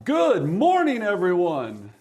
Good morning, everyone.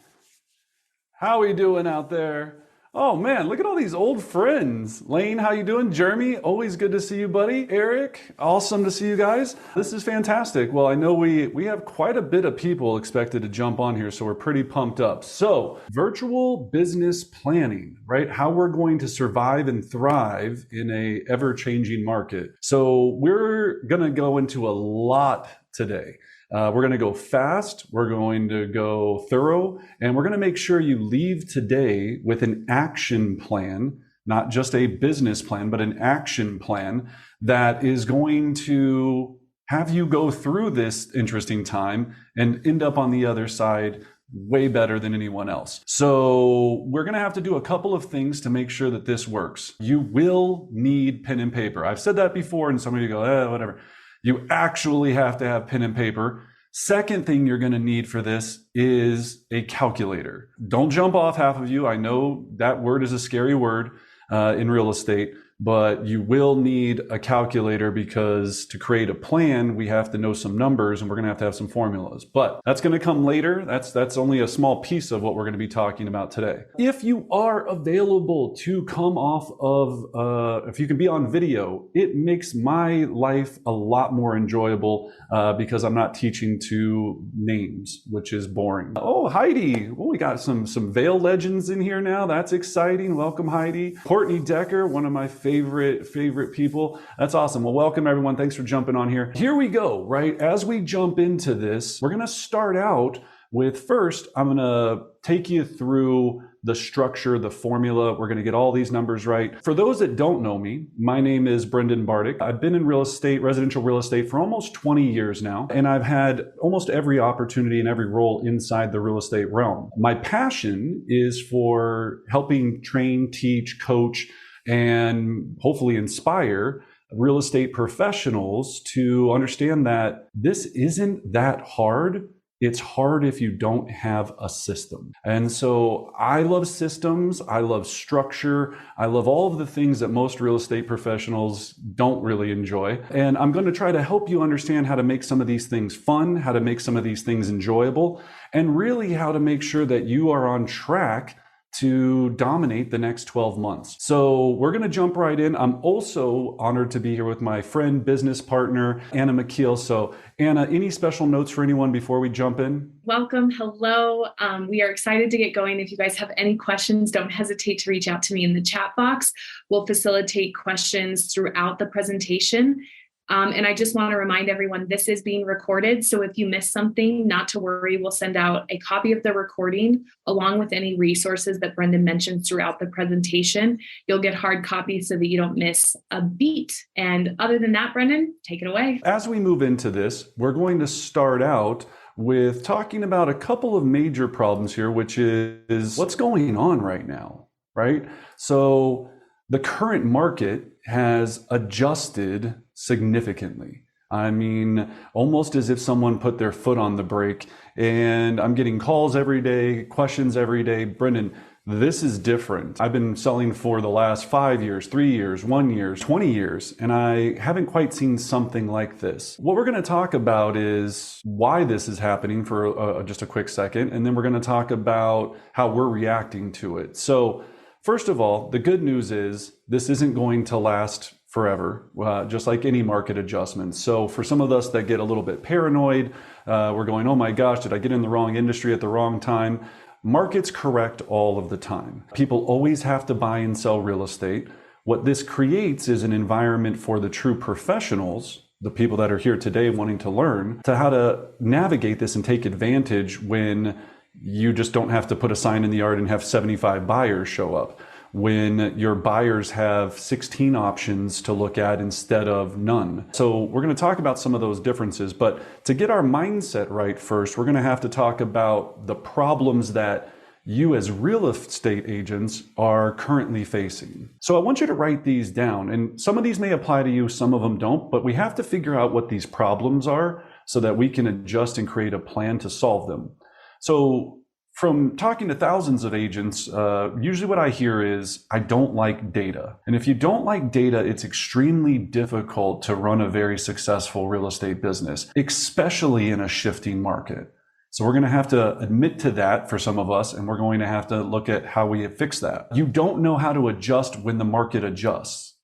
How are we doing out there? Oh man, look at all these old friends. Lane, how you doing? Jeremy, always good to see you, buddy. Eric, awesome to see you guys. This is fantastic. Well, I know we have quite a bit of people expected to jump on here, so we're pretty pumped up. So, virtual business planning, right? How we're going to survive and thrive in a ever-changing market. So, we're gonna go into a lot today. We're going to go fast, we're going to go thorough, and we're going to make sure you leave today with an action plan, not just a business plan, but an action plan that is going to have you go through this interesting time and end up on the other side way better than anyone else. So we're going to have to do a couple of things to make sure that this works. You will need pen and paper. I've said that before, and some of you go, whatever. You actually have to have pen and paper. Second thing you're going to need for this is a calculator. Don't jump off, half of you. I know that word is a scary word in real estate, but you will need a calculator because to create a plan, we have to know some numbers and we're going to have some formulas. But that's going to come later. That's only a small piece of what we're going to be talking about today. If you are available to come off of, if you can be on video, it makes my life a lot more enjoyable because I'm not teaching to names, which is boring. Oh, Heidi. Well, we got some Vail legends in here now. That's exciting. Welcome, Heidi. Courtney Decker, one of my favorite people. That's awesome. Well, welcome everyone. Thanks for jumping on here. Here we go, right? As we jump into this, we're going to start out with first, I'm going to take you through the structure, the formula. We're going to get all these numbers right. For those that don't know me, my name is Brendan Bartic. I've been in real estate, residential real estate for almost 20 years now, and I've had almost every opportunity and every role inside the real estate realm. My passion is for helping train, teach, coach, and hopefully inspire real estate professionals to understand that this isn't that hard. It's hard if you don't have a system. And so I love systems. I love structure. I love all of the things that most real estate professionals don't really enjoy. And I'm going to try to help you understand how to make some of these things fun, how to make some of these things enjoyable, and really how to make sure that you are on track to dominate the next 12 months. So we're going to jump right in. I'm also honored to be here with my friend, business partner, Anna McKeel. So Anna, any special notes for anyone before we jump in? Welcome. Hello. We are excited to get going. If you guys have any questions, don't hesitate to reach out to me in the chat box. We'll facilitate questions throughout the presentation. And I just want to remind everyone, this is being recorded. So if you miss something, not to worry, we'll send out a copy of the recording along with any resources that Brendan mentioned throughout the presentation. You'll get hard copies so that you don't miss a beat. And other than that, Brendan, take it away. As we move into this, we're going to start out with talking about a couple of major problems here, which is what's going on right now, right? So the current market has adjusted significantly. I mean, almost as if someone put their foot on the brake, and I'm getting calls every day, questions every day. Brendan, this is different. I've been selling for the last 5 years, 3 years, 1 year, 20 years, and I haven't quite seen something like this. What we're going to talk about is why this is happening for just a quick second, and then we're going to talk about how we're reacting to it. So first of all, the good news is this isn't going to last forever, just like any market adjustment. So for some of us that get a little bit paranoid, we're going, oh my gosh, did I get in the wrong industry at the wrong time? Markets correct all of the time. People always have to buy and sell real estate. What this creates is an environment for the true professionals, the people that are here today wanting to learn, to how to navigate this and take advantage when you just don't have to put a sign in the yard and have 75 buyers show up. When your buyers have 16 options to look at instead of none. So we're going to talk about some of those differences, but to get our mindset right first, we're going to have to talk about the problems that you as real estate agents are currently facing. So I want you to write these down, and some of these may apply to you, some of them don't, but we have to figure out what these problems are so that we can adjust and create a plan to solve them. So from talking to thousands of agents, usually what I hear is, I don't like data. And if you don't like data, it's extremely difficult to run a very successful real estate business, especially in a shifting market. So we're going to have to admit to that for some of us, and we're going to have to look at how we fix that. You don't know how to adjust when the market adjusts.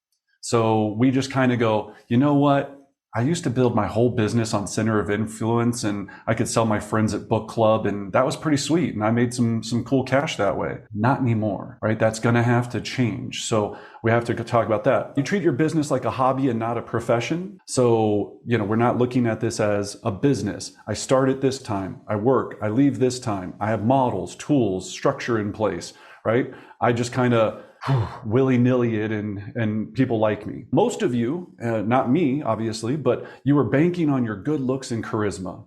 So we just kind of go, you know what? I used to build my whole business on center of influence, and I could sell my friends at book club, and that was pretty sweet. And I made some cool cash that way. Not anymore, right? That's going to have to change. So we have to talk about that. You treat your business like a hobby and not a profession. So, we're not looking at this as a business. I start at this time. I work. I leave this time. I have models, tools, structure in place, right? I just kind of willy-nilly it and people like me. Most of you, not me, obviously, but you were banking on your good looks and charisma,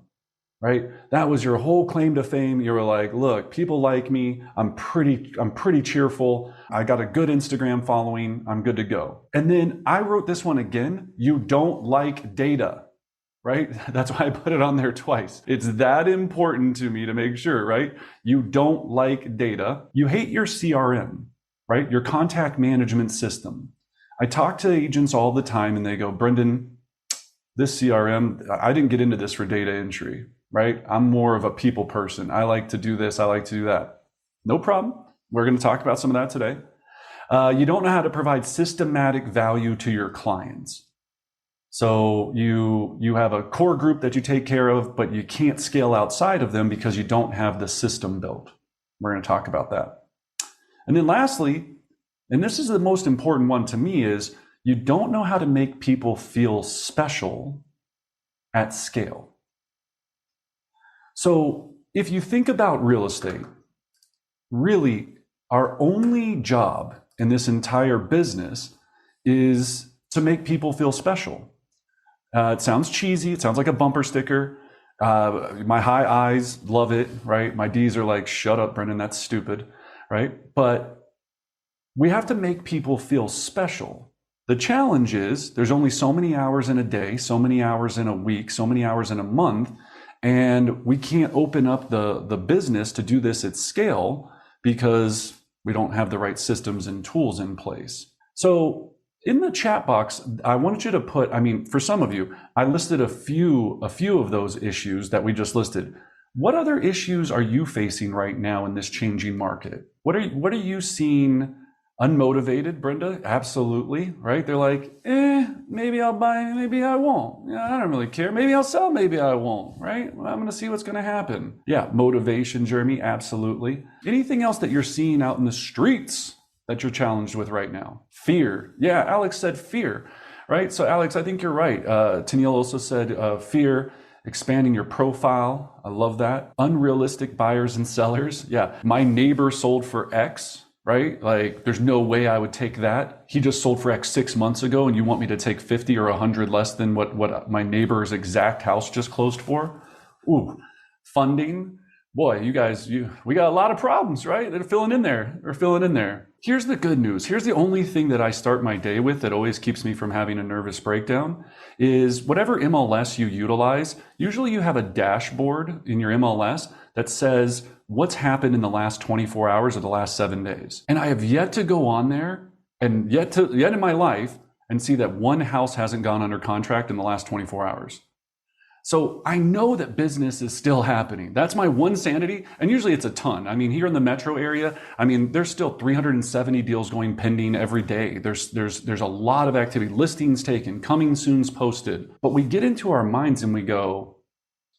right? That was your whole claim to fame. You were like, look, people like me. I'm pretty cheerful. I got a good Instagram following. I'm good to go. And then I wrote this one again. You don't like data, right? That's why I put it on there twice. It's that important to me to make sure, right? You don't like data. You hate your CRM. Right? Your contact management system. I talk to agents all the time and they go, Brendan, this CRM, I didn't get into this for data entry, right? I'm more of a people person. I like to do this. I like to do that. No problem. We're going to talk about some of that today. You don't know how to provide systematic value to your clients. So you have a core group that you take care of, but you can't scale outside of them because you don't have the system built. We're going to talk about that. And then lastly, and this is the most important one to me, is you don't know how to make people feel special at scale. So if you think about real estate, really our only job in this entire business is to make people feel special. It sounds cheesy. It sounds like a bumper sticker. My high eyes love it, right? My D's are like, shut up, Brendan, that's stupid. Right? But we have to make people feel special. The challenge is there's only so many hours in a day, so many hours in a week, so many hours in a month, and we can't open up the business to do this at scale because we don't have the right systems and tools in place. So in the chat box, I wanted you to put, for some of you, I listed a few of those issues that we just listed. What other issues are you facing right now in this changing market? What are you seeing? Unmotivated, Brenda? Absolutely, right? They're like, maybe I'll buy, maybe I won't. I don't really care. Maybe I'll sell, maybe I won't, right? Well, I'm going to see what's going to happen. Yeah, motivation, Jeremy, absolutely. Anything else that you're seeing out in the streets that you're challenged with right now? Fear. Yeah, Alex said fear, right? So Alex, I think you're right. Tennille also said fear. Expanding your profile. I love that. Unrealistic buyers and sellers. Yeah. My neighbor sold for X, right? Like there's no way I would take that. He just sold for X 6 months ago and you want me to take 50 or 100 less than what my neighbor's exact house just closed for? Ooh, funding. Boy, you guys, we got a lot of problems, right? They're filling in there. Here's the good news. Here's the only thing that I start my day with that always keeps me from having a nervous breakdown is whatever MLS you utilize, usually you have a dashboard in your MLS that says what's happened in the last 24 hours or the last 7 days. And I have yet to go on there and yet in my life and see that one house hasn't gone under contract in the last 24 hours. So I know that business is still happening. That's my one sanity. And usually it's a ton. Here in the metro area, there's still 370 deals going pending every day. There's a lot of activity, listings taken, coming soon's posted. But we get into our minds and we go,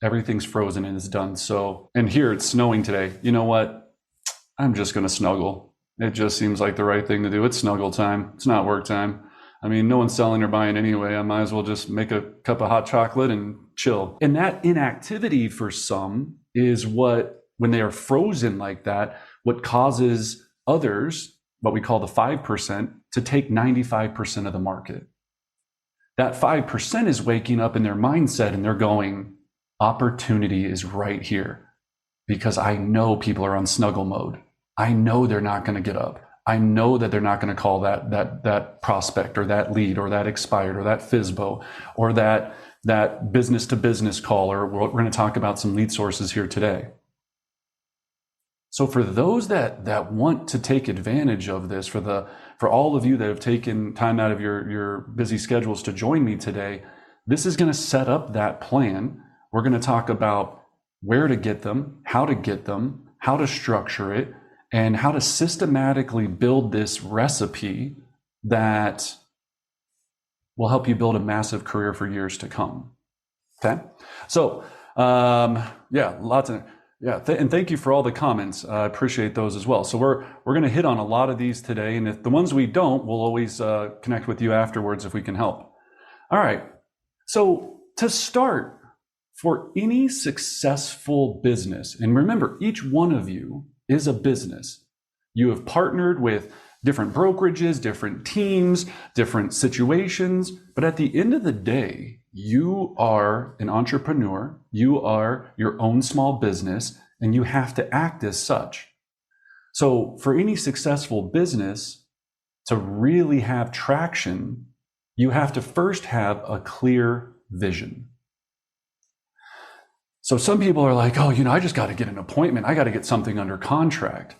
everything's frozen and it's done. So, and here it's snowing today. You know what? I'm just going to snuggle. It just seems like the right thing to do. It's snuggle time. It's not work time. No one's selling or buying anyway. I might as well just make a cup of hot chocolate and chill. And that inactivity for some is what, when they are frozen like that, what causes others, what we call the 5%, to take 95% of the market. That 5% is waking up in their mindset and they're going, opportunity is right here because I know people are on snuggle mode. I know they're not going to get up. I know that they're not going to call that prospect or that lead or that expired or that FSBO or that business to business call, or we're going to talk about some lead sources here today. So for those that want to take advantage of this, for all of you that have taken time out of your busy schedules to join me today, this is going to set up that plan. We're going to talk about where to get them, how to structure it, and how to systematically build this recipe that will help you build a massive career for years to come. Okay? So, and thank you for all the comments. I appreciate those as well. So we're going to hit on a lot of these today, and if the ones we don't, we'll always connect with you afterwards if we can help. All right. So to start, for any successful business, and remember, each one of you is a business. You have partnered with different brokerages, different teams, different situations, but at the end of the day, you are an entrepreneur, you are your own small business, and you have to act as such. So for any successful business to really have traction, you have to first have a clear vision. So some people are like, oh, I just got to get an appointment. I got to get something under contract.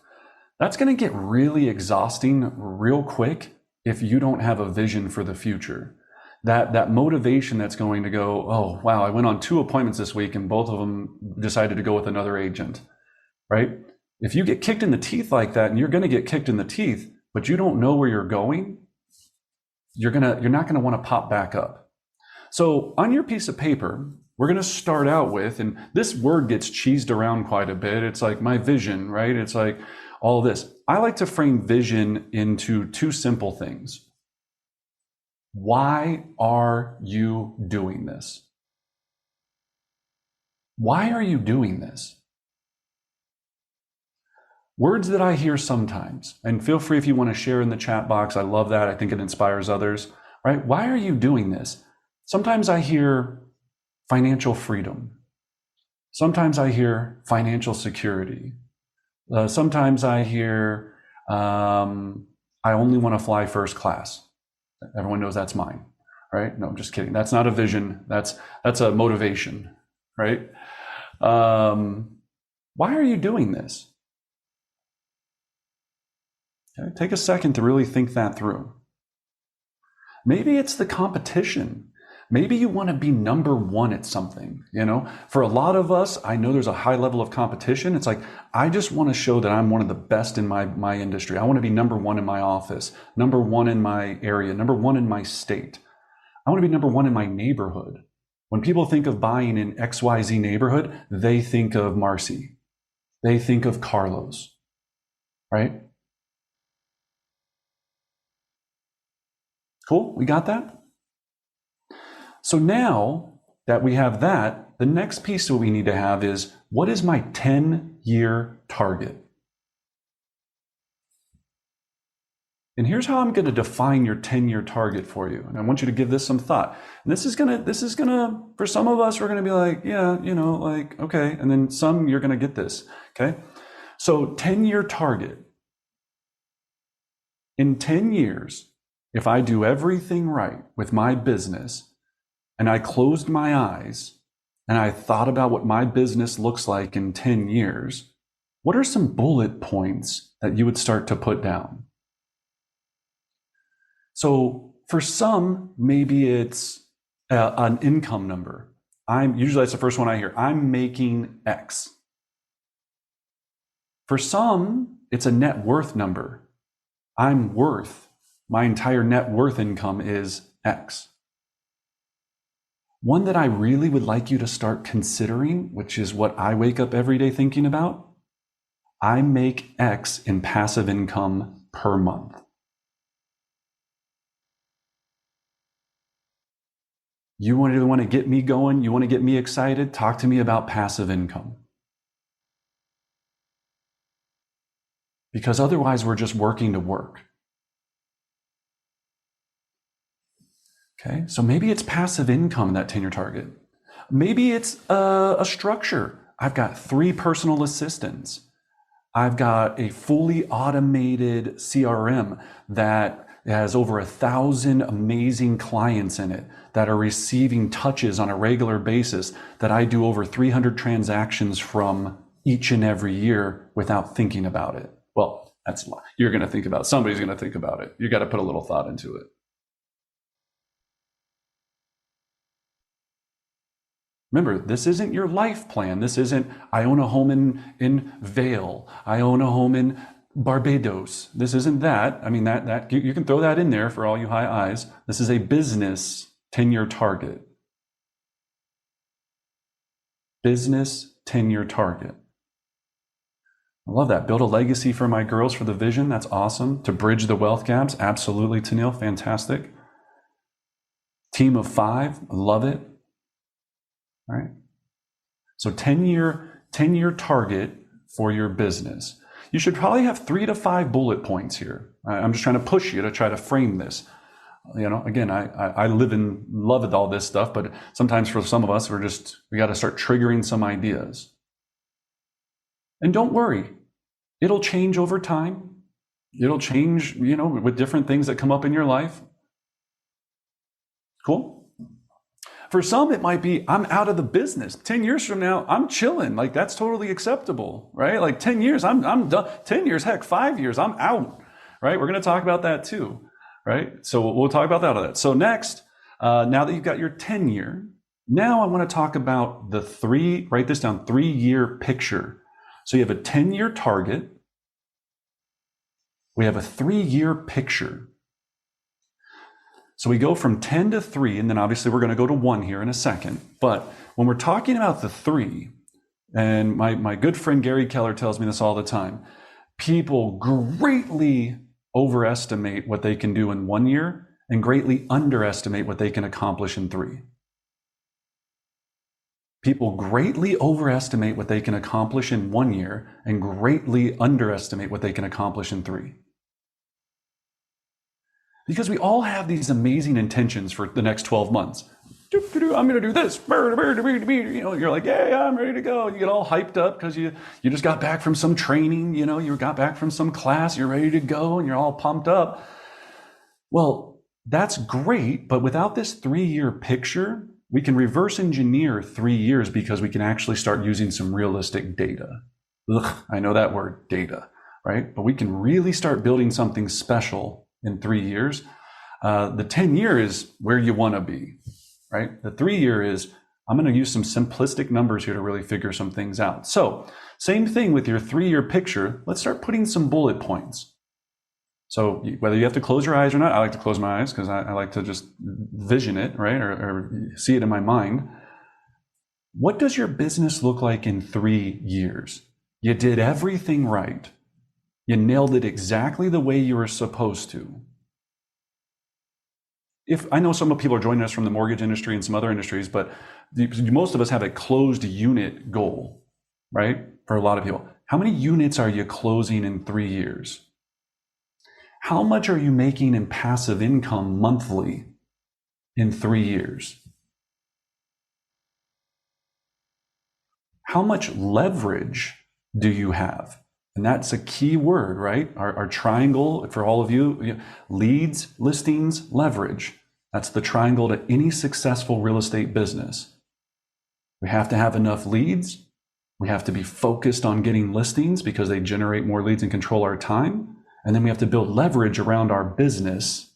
That's going to get really exhausting real quick if you don't have a vision for the future. That motivation that's going to go, oh, wow, I went on 2 appointments this week and both of them decided to go with another agent, right? If you get kicked in the teeth like that, and you're going to get kicked in the teeth, but you don't know where you're going, you're not going to want to pop back up. So on your piece of paper, we're going to start out with, and this word gets cheesed around quite a bit. It's like my vision, right? It's like all this. I like to frame vision into 2 simple things. Why are you doing this? Why are you doing this? Words that I hear sometimes, and feel free if you want to share in the chat box. I love that. I think it inspires others, right? Why are you doing this? Sometimes I hear financial freedom. Sometimes I hear financial security. Sometimes I hear, I only want to fly first class. Everyone knows that's mine, right? No, I'm just kidding. That's not a vision. That's a motivation, right? Why are you doing this? Okay, take a second to really think that through. Maybe it's the competition. Maybe you want to be number 1 at something, For a lot of us, I know there's a high level of competition. It's like, I just want to show that I'm one of the best in my industry. I want to be number 1 in my office, number 1 in my area, number 1 in my state. I want to be number 1 in my neighborhood. When people think of buying in XYZ neighborhood, they think of Marcy. They think of Carlos, right? Cool, we got that? So now that we have that, the next piece that we need to have is, what is my 10-year target? And here's how I'm going to define your 10-year target for you. And I want you to give this some thought. And this is gonna, for some of us, we're going to be like, yeah, okay. And then some, you're going to get this, okay? So 10-year target. In 10 years, if I do everything right with my business, and I closed my eyes and I thought about what my business looks like in 10 years, what are some bullet points that you would start to put down? So for some, maybe it's an income number. Usually that's the first one I hear. I'm making X. For some, it's a net worth number. My entire net worth income is X. One that I really would like you to start considering, which is what I wake up every day thinking about, I make X in passive income per month. You want to get me going? You want to get me excited? Talk to me about passive income. Because otherwise we're just working to work. Okay, so maybe it's passive income in that 10-year target. Maybe it's a structure. I've got 3 personal assistants. I've got a fully automated CRM that has over 1,000 amazing clients in it that are receiving touches on a regular basis, that I do over 300 transactions from each and every year without thinking about it. Well, that's a lot. You're going to think about it. Somebody's going to think about it. You got to put a little thought into it. Remember, this isn't your life plan. This isn't, I own a home in Vail. I own a home in Barbados. This isn't that. I mean, that you can throw that in there for all you high eyes. This is a business 10-year target. Business 10-year target. I love that. Build a legacy for my girls for the vision. That's awesome. To bridge the wealth gaps. Absolutely, Tanil. Fantastic. Team of 5. I love it. All right. So 10-year target for your business. You should probably have 3 to 5 bullet points here. I'm just trying to push you to try to frame this. Again, I live and love all this stuff, but sometimes for some of us, we got to start triggering some ideas. And don't worry, it'll change over time. It'll change, with different things that come up in your life. Cool. For some, it might be, I'm out of the business. 10 years from now, I'm chilling. Like, that's totally acceptable, right? Like 10 years, I'm done. 10 years, heck, 5 years, I'm out, right? We're going to talk about that too, right? So we'll talk about that. So next, now that you've got your 10-year, now I want to talk about write this down, 3-year picture. So you have a 10-year target. We have a 3-year picture. So we go from 10 to 3, and then obviously we're going to go to 1 here in a second. But when we're talking about the 3, and my good friend Gary Keller tells me this all the time, people greatly overestimate what they can do in 1 year and greatly underestimate what they can accomplish in 3. People greatly overestimate what they can accomplish in 1 year and greatly underestimate what they can accomplish in 3. Because we all have these amazing intentions for the next 12 months. I'm going to do this. You're like, yeah, I'm ready to go. You get all hyped up because you just got back from some training. You got back from some class. You're ready to go and you're all pumped up. Well, that's great. But without this 3-year picture, we can reverse engineer 3 years because we can actually start using some realistic data. I know that word, data, right? But we can really start building something special in 3 years. The 10-year is where you want to be, right? The 3-year is, I'm going to use some simplistic numbers here to really figure some things out. So same thing with your 3-year picture. Let's start putting some bullet points. So whether you have to close your eyes or not, I like to close my eyes because I like to just vision it, right? Or see it in my mind. What does your business look like in 3 years? You did everything right. You nailed it exactly the way you were supposed to. If I know some people are joining us from the mortgage industry and some other industries, but most of us have a closed unit goal, right? For a lot of people. How many units are you closing in 3 years? How much are you making in passive income monthly in 3 years? How much leverage do you have? And that's a key word, right? Our triangle for all of you, leads, listings, leverage. That's the triangle to any successful real estate business. We have to have enough leads. We have to be focused on getting listings because they generate more leads and control our time. And then we have to build leverage around our business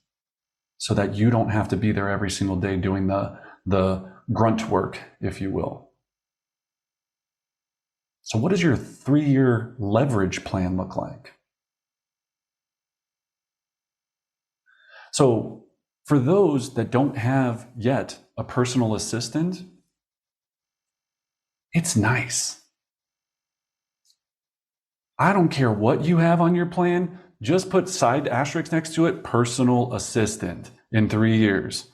so that you don't have to be there every single day doing the grunt work, if you will. So what does your 3-year leverage plan look like? So for those that don't have yet a personal assistant, it's nice. I don't care what you have on your plan. Just put side asterisk next to it, personal assistant in 3 years,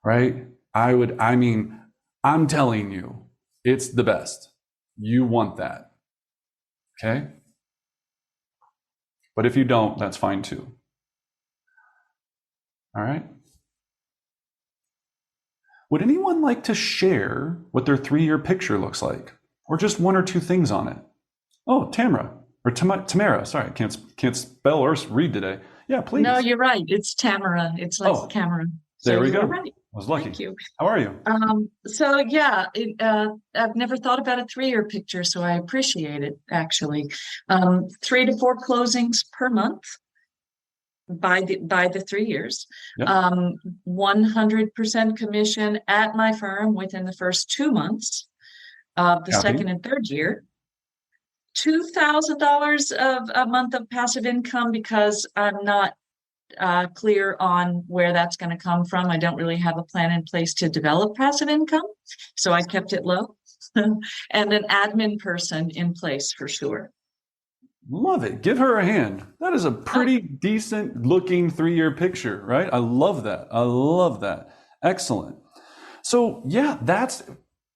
right? I'm telling you, it's the best. You want that, okay? But if you don't, that's fine too. All right? Would anyone like to share what their 3-year picture looks like? Or just 1 or 2 things on it? Oh, Tamara, sorry, can't spell or read today. Yeah, please. No, you're right. It's Tamara. It's like Tamara. There we go. Right. I was lucky. Thank you. How are you? I've never thought about a 3-year picture, so I appreciate it, actually. 3 to 4 closings per month. by the 3 years. Yep. 100% commission at my firm within the first 2 months of the Happy. second and third year. $2,000 of a month of passive income, because I'm not clear on where that's going to come from. I don't really have a plan in place to develop passive income, so I kept it low. And an admin person in place for sure. Love it. Give her a hand. That is a pretty decent looking 3-year picture, right? I love that. I love that. Excellent. So yeah, that's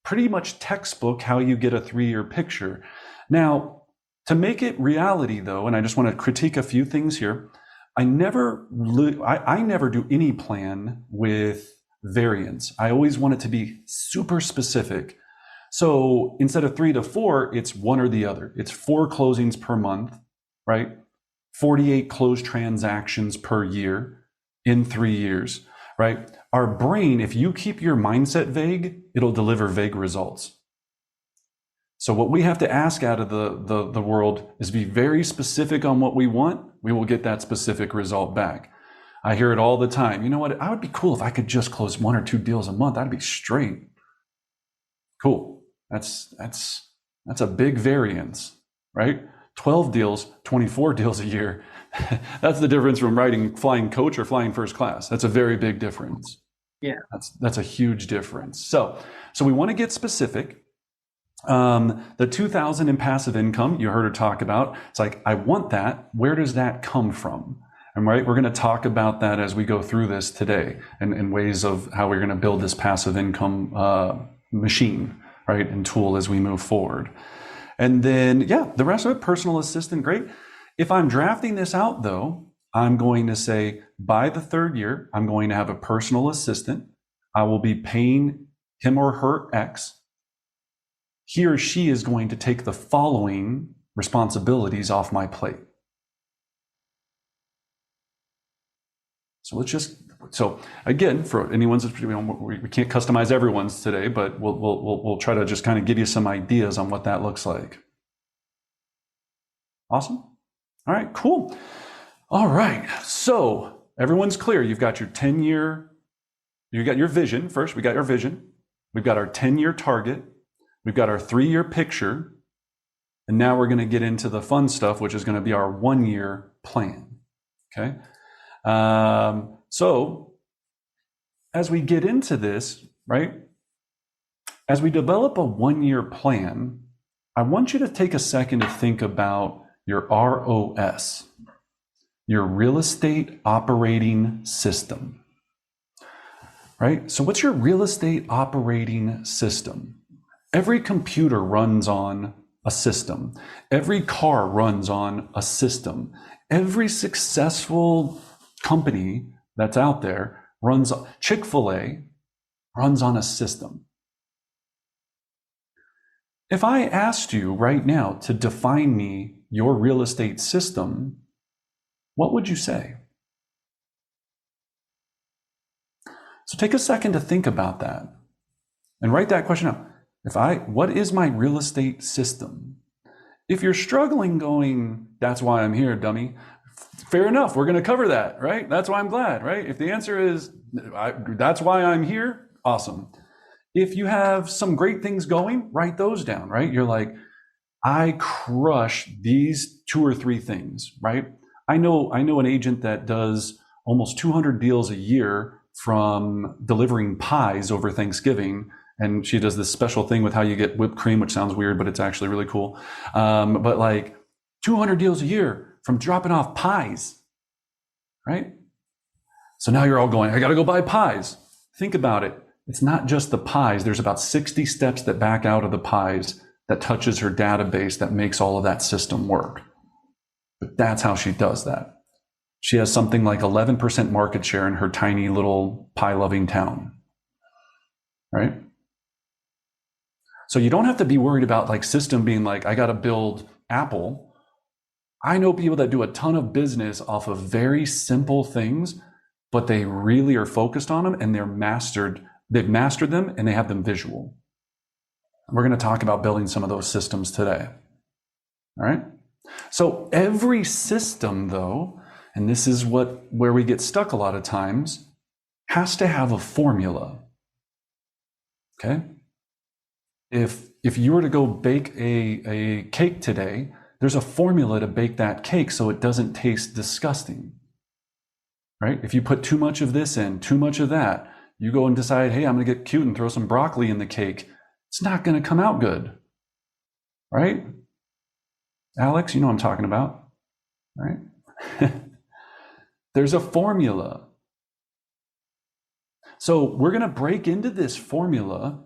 pretty much textbook how you get a 3-year picture. Now, to make it reality though, and I just want to critique a few things here, I never do any plan with variance. I always want it to be super specific. So instead of 3 to 4, it's one or the other. It's 4 closings per month, right? 48 closed transactions per year in 3 years, right? Our brain, if you keep your mindset vague, it'll deliver vague results. So what we have to ask out of the world is be very specific on what we want. We will get that specific result back. I hear it all the time. You know what? I would be cool if I could just close 1 or 2 deals a month. I'd be straight. Cool. That's a big variance, right? 12 deals, 24 deals a year. That's the difference from riding flying coach or flying first class. That's a very big difference. Yeah. That's a huge difference. So we want to get specific. The 2,000 in passive income, you heard her talk about. It's like, I want that. Where does that come from? And right, we're going to talk about that as we go through this today, and ways of how we're going to build this passive income machine, right, and tool as we move forward. And then, yeah, the rest of it, personal assistant, great. If I'm drafting this out though, I'm going to say by the 3rd year, I'm going to have a personal assistant. I will be paying him or her X. He or she is going to take the following responsibilities off my plate. So again, for anyone's, we can't customize everyone's today, but we'll try to just kind of give you some ideas on what that looks like. Awesome. All right, cool. All right, so everyone's clear. You've got your 10-year, you got your vision. First, we got our vision. We've got our 10-year target. We've got our 3-year picture. And now we're going to get into the fun stuff, which is going to be our 1-year plan. Okay. So as we get into this, right, as we develop a 1-year plan, I want you to take a second to think about your ROS, your real estate operating system, right? So what's your real estate operating system? Every computer runs on a system. Every car runs on a system. Every successful company that's out there runs, Chick-fil-A runs on a system. If I asked you right now to define me your real estate system, what would you say? So take a second to think about that and write that question out. What is my real estate system? If you're struggling going, that's why I'm here, dummy. Fair enough. We're going to cover that, right? That's why I'm glad, right? If the answer is, that's why I'm here, awesome. If you have some great things going, write those down, right? You're like, I crush these 2 or 3 things, right? I know an agent that does almost 200 deals a year from delivering pies over Thanksgiving. And she does this special thing with how you get whipped cream, which sounds weird, but it's actually really cool. But like 200 deals a year from dropping off pies, right? So now you're all going, I got to go buy pies. Think about it. It's not just the pies. There's about 60 steps that back out of the pies that touches her database that makes all of that system work. But that's how she does that. She has something like 11% market share in her tiny little pie-loving town, right? So you don't have to be worried about like system being like, I got to build Apple. I know people that do a ton of business off of very simple things, but they really are focused on them and they've mastered them and they have them visual. We're going to talk about building some of those systems today. All right. So every system though, and this is where we get stuck a lot of times, has to have a formula. Okay? If you were to go bake a cake today, there's a formula to bake that cake so it doesn't taste disgusting. Right? If you put too much of this in, too much of that, you go and decide, hey, I'm going to get cute and throw some broccoli in the cake. It's not going to come out good. Right? Alex, you know what I'm talking about. Right? There's a formula. So we're going to break into this formula.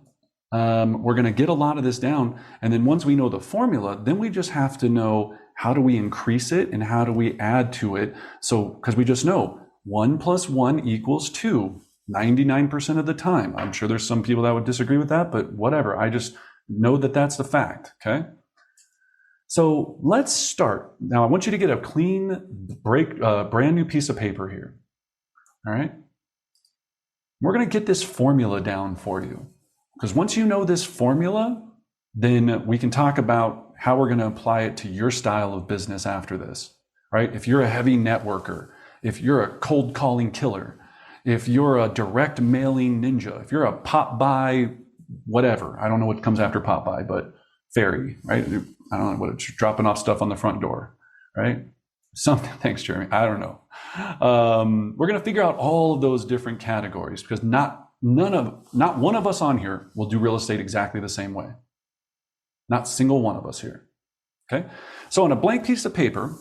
We're going to get a lot of this down. And then once we know the formula, then we just have to know how do we increase it and how do we add to it. So, because we just know 1 + 1 = 2, 99% of the time. I'm sure there's some people that would disagree with that, but whatever. I just know that that's the fact, okay? So let's start. Now I want you to get a clean brand new piece of paper here, all right? We're going to get this formula down for you. Because once you know this formula, then we can talk about how we're going to apply it to your style of business after this, right? If you're a heavy networker, if you're a cold calling killer, if you're a direct mailing ninja, if you're a pop by whatever, I don't know what comes after pop by, but fairy, right? I don't know what it's dropping off stuff on the front door, right? Something. Thanks, Jeremy. I don't know. We're going to figure out all of those different categories because not one of us on here will do real estate exactly the same way. Not single one of us here. Okay. So on a blank piece of paper,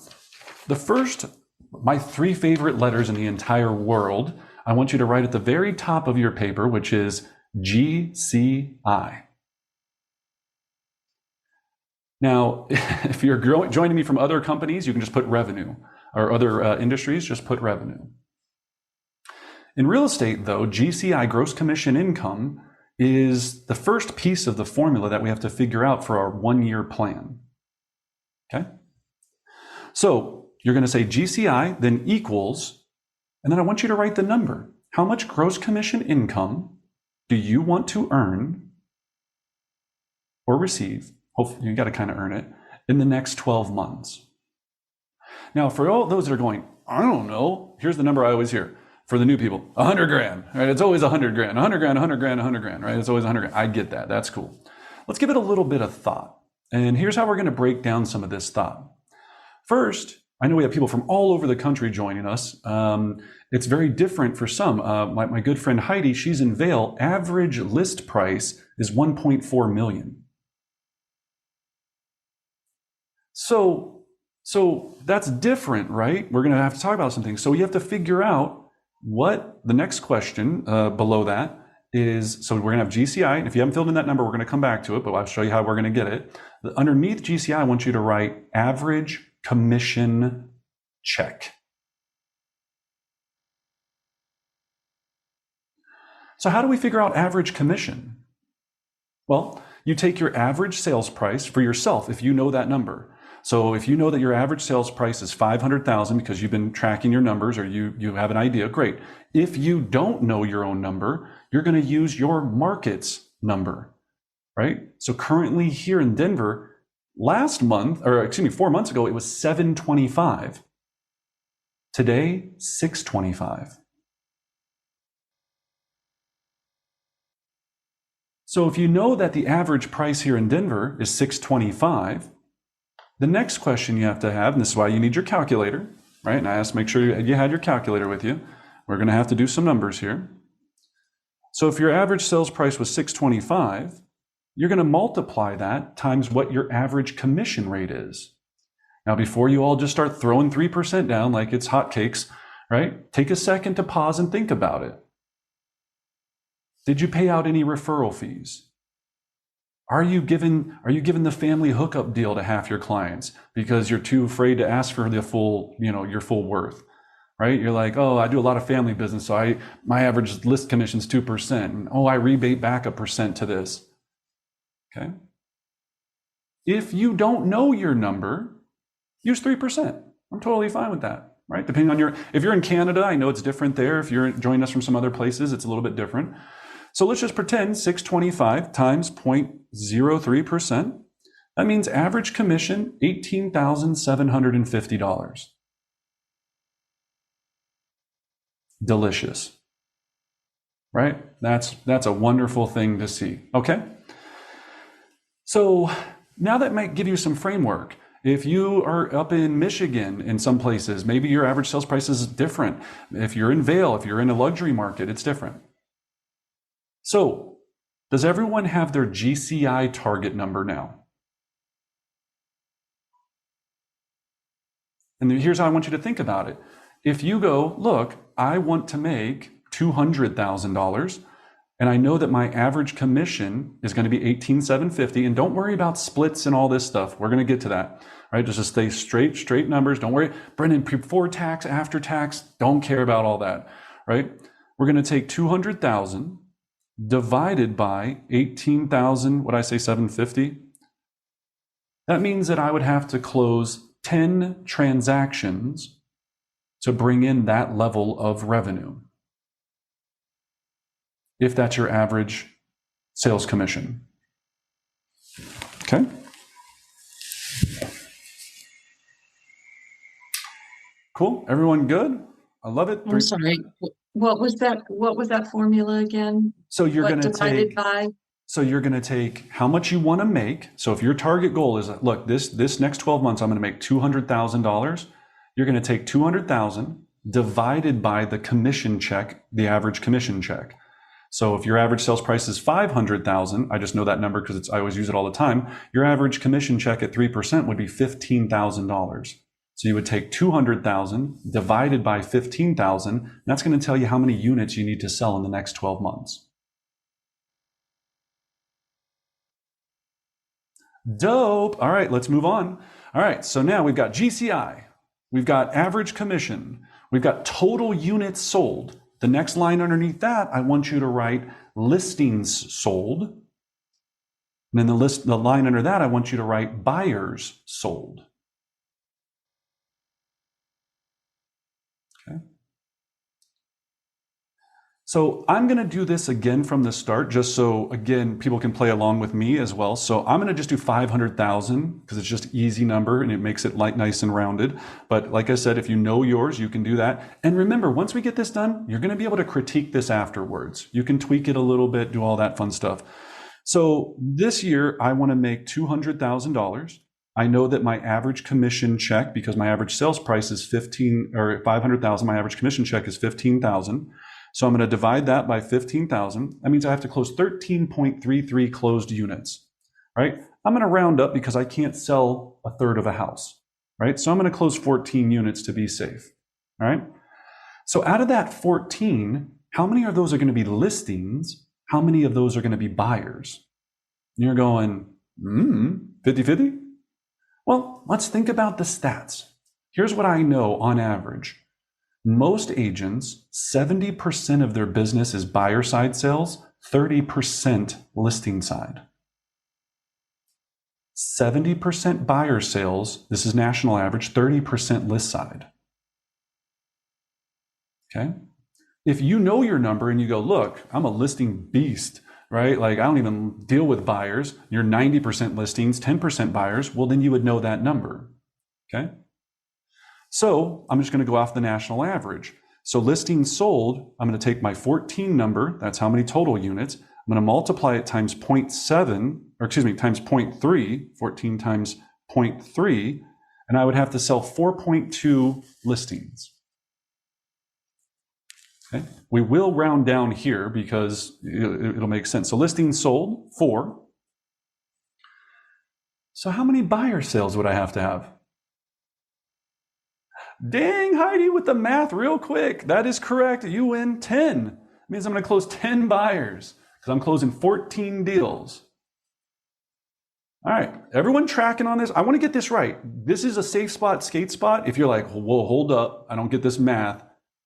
my 3 favorite letters in the entire world, I want you to write at the very top of your paper, which is GCI. Now, if you're joining me from other companies, you can just put revenue, or other industries, just put revenue. In real estate, though, GCI, gross commission income, is the first piece of the formula that we have to figure out for our 1-year plan. Okay? So you're going to say GCI, then equals, and then I want you to write the number. How much gross commission income do you want to earn or receive? Hopefully, you got to kind of earn it in the next 12 months. Now, for all those that are going, I don't know, here's the number I always hear for the new people, 100 grand, right? It's always 100 grand, 100 grand, 100 grand, 100 grand, right? It's always 100 grand. I get that. That's cool. Let's give it a little bit of thought. And here's how we're going to break down some of this thought. First, I know we have people from all over the country joining us. It's very different for some. My good friend Heidi, she's in Vail. Average list price is 1.4 million. So that's different, right? We're going to have to talk about something. So you have to figure out what the next question below that is. So we're going to have GCI. And if you haven't filled in that number, we're going to come back to it, but I'll show you how we're going to get it. Underneath GCI, I want you to write average commission check. So how do we figure out average commission? Well, you take your average sales price for yourself if you know that number. So if you know that your average sales price is $500,000 because you've been tracking your numbers or you have an idea, great. If you don't know your own number, you're going to use your market's number, right? So currently here in Denver, 4 months ago, it was 725. Today, 625. So if you know that the average price here in Denver is 625, the next question you have to have, and this is why you need your calculator, right? And I asked to make sure you had your calculator with you. We're going to have to do some numbers here. So if your average sales price was 625, you're going to multiply that times what your average commission rate is. Now, before you all just start throwing 3% down like it's hotcakes, right? Take a second to pause and think about it. Did you pay out any referral fees? Are you giving the family hookup deal to half your clients because you're too afraid to ask for the full, your full worth, right? You're like, oh, I do a lot of family business, so my average list commission is 2%. And, oh, I rebate back 1% to this. Okay. If you don't know your number, use 3%. I'm totally fine with that, right? Depending on if you're in Canada, I know it's different there. If you're joining us from some other places, it's a little bit different. So let's just pretend 625 times 0.03%. That means average commission, $18,750. delicious, right? That's a wonderful thing to see, okay? So now that might give you some framework. If you are up in Michigan in some places, maybe your average sales price is different. If you're in Vail, if you're in a luxury market, it's different. So does everyone have their GCI target number now? And here's how I want you to think about it. If you go, look, I want to make $200,000, and I know that my average commission is going to be $18,750, and don't worry about splits and all this stuff. We're going to get to that, right? Just stay straight numbers. Don't worry. Brendan, before tax, after tax, don't care about all that, right? We're going to take 200,000 divided by 18,000, what I say, 750. That means that I would have to close 10 transactions to bring in that level of revenue, if that's your average sales commission. Okay? Cool? Everyone good? I love it. I'm sorry. What was that formula again? So you're going to divided take by? So you're going to take how much you want to make. So if your target goal is, look, this next 12 months, I'm going to make $200,000. You're going to take 200,000 divided by the commission check, the average commission check. So if your average sales price is 500,000, I just know that number because I always use it all the time. Your average commission check at 3% would be $15,000. So you would take 200,000 divided by 15,000. And that's going to tell you how many units you need to sell in the next 12 months. Dope. All right, let's move on. All right, so now we've got GCI, we've got average commission, we've got total units sold. The next line underneath that, I want you to write listings sold. And then the line under that, I want you to write buyers sold. Okay. So I'm going to do this again from the start, just so, again, people can play along with me as well. So I'm going to just do 500,000 because it's just easy number and it makes it nice and rounded. But like I said, if you know yours, you can do that. And remember, once we get this done, you're going to be able to critique this afterwards. You can tweak it a little bit, do all that fun stuff. So this year, I want to make $200,000. I know that my average commission check, because my average sales price is 500,000, my average commission check is 15,000. So I'm going to divide that by 15,000. That means I have to close 13.33 closed units, right? I'm going to round up because I can't sell a third of a house, right? So I'm going to close 14 units to be safe, all right? So out of that 14, how many of those are going to be listings? How many of those are going to be buyers? And you're going, 50-50? Well, let's think about the stats. Here's what I know on average. Most agents, 70% of their business is buyer side sales, 30% listing side. 70% buyer sales, this is national average, 30% list side. Okay? If you know your number and you go, look, I'm a listing beast, right? Like I don't even deal with buyers. You're 90% listings, 10% buyers. Well, then you would know that number. Okay? So I'm just going to go off the national average. So listings sold, I'm going to take my 14 number. That's how many total units. I'm going to multiply it times times 0.3, 14 times 0.3, and I would have to sell 4.2 listings. Okay. We will round down here because it'll make sense. So listings sold, 4. So how many buyer sales would I have to have? Dang, Heidi, with the math real quick. That is correct. You win 10. It means I'm going to close 10 buyers because I'm closing 14 deals. All right, everyone tracking on this? I want to get this right. This is a safe spot, skate spot. If you're like, whoa, hold up, I don't get this math,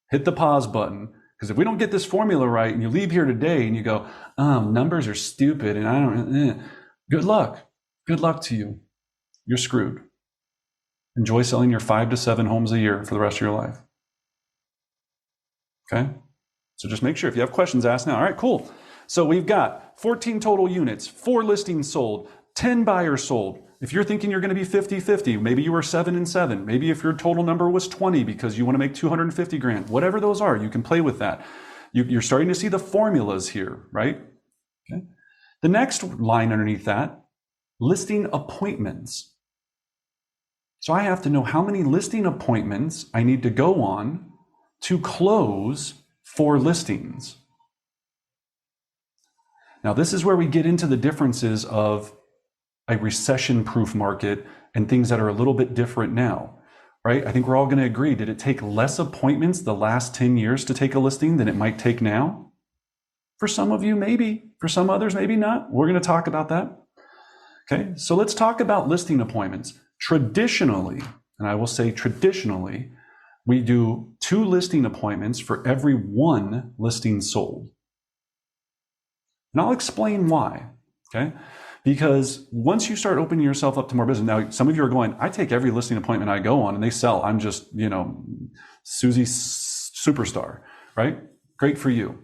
hit the pause button. Because if we don't get this formula right and you leave here today and you go, numbers are stupid and I don't, good luck. Good luck to you. You're screwed. Enjoy selling your 5 to 7 homes a year for the rest of your life. Okay? So just make sure if you have questions, ask now. All right, cool. So we've got 14 total units, 4 listings sold, 10 buyers sold. If you're thinking you're going to be 50-50, maybe you were 7 and 7. Maybe if your total number was 20 because you want to make 250 grand, whatever those are, you can play with that. You're starting to see the formulas here, right? Okay. The next line underneath that, listing appointments. So I have to know how many listing appointments I need to go on to close 4 listings. Now, this is where we get into the differences of a recession-proof market and things that are a little bit different now, right? I think we're all going to agree. Did it take less appointments the last 10 years to take a listing than it might take now? For some of you, maybe. For some others, maybe not. We're going to talk about that. Okay, so let's talk about listing appointments. Traditionally, and I will say traditionally, we do 2 listing appointments for every 1 listing sold. And I'll explain why, okay? Because once you start opening yourself up to more business, now some of you are going, I take every listing appointment I go on and they sell. I'm just, Susie superstar, right? Great for you.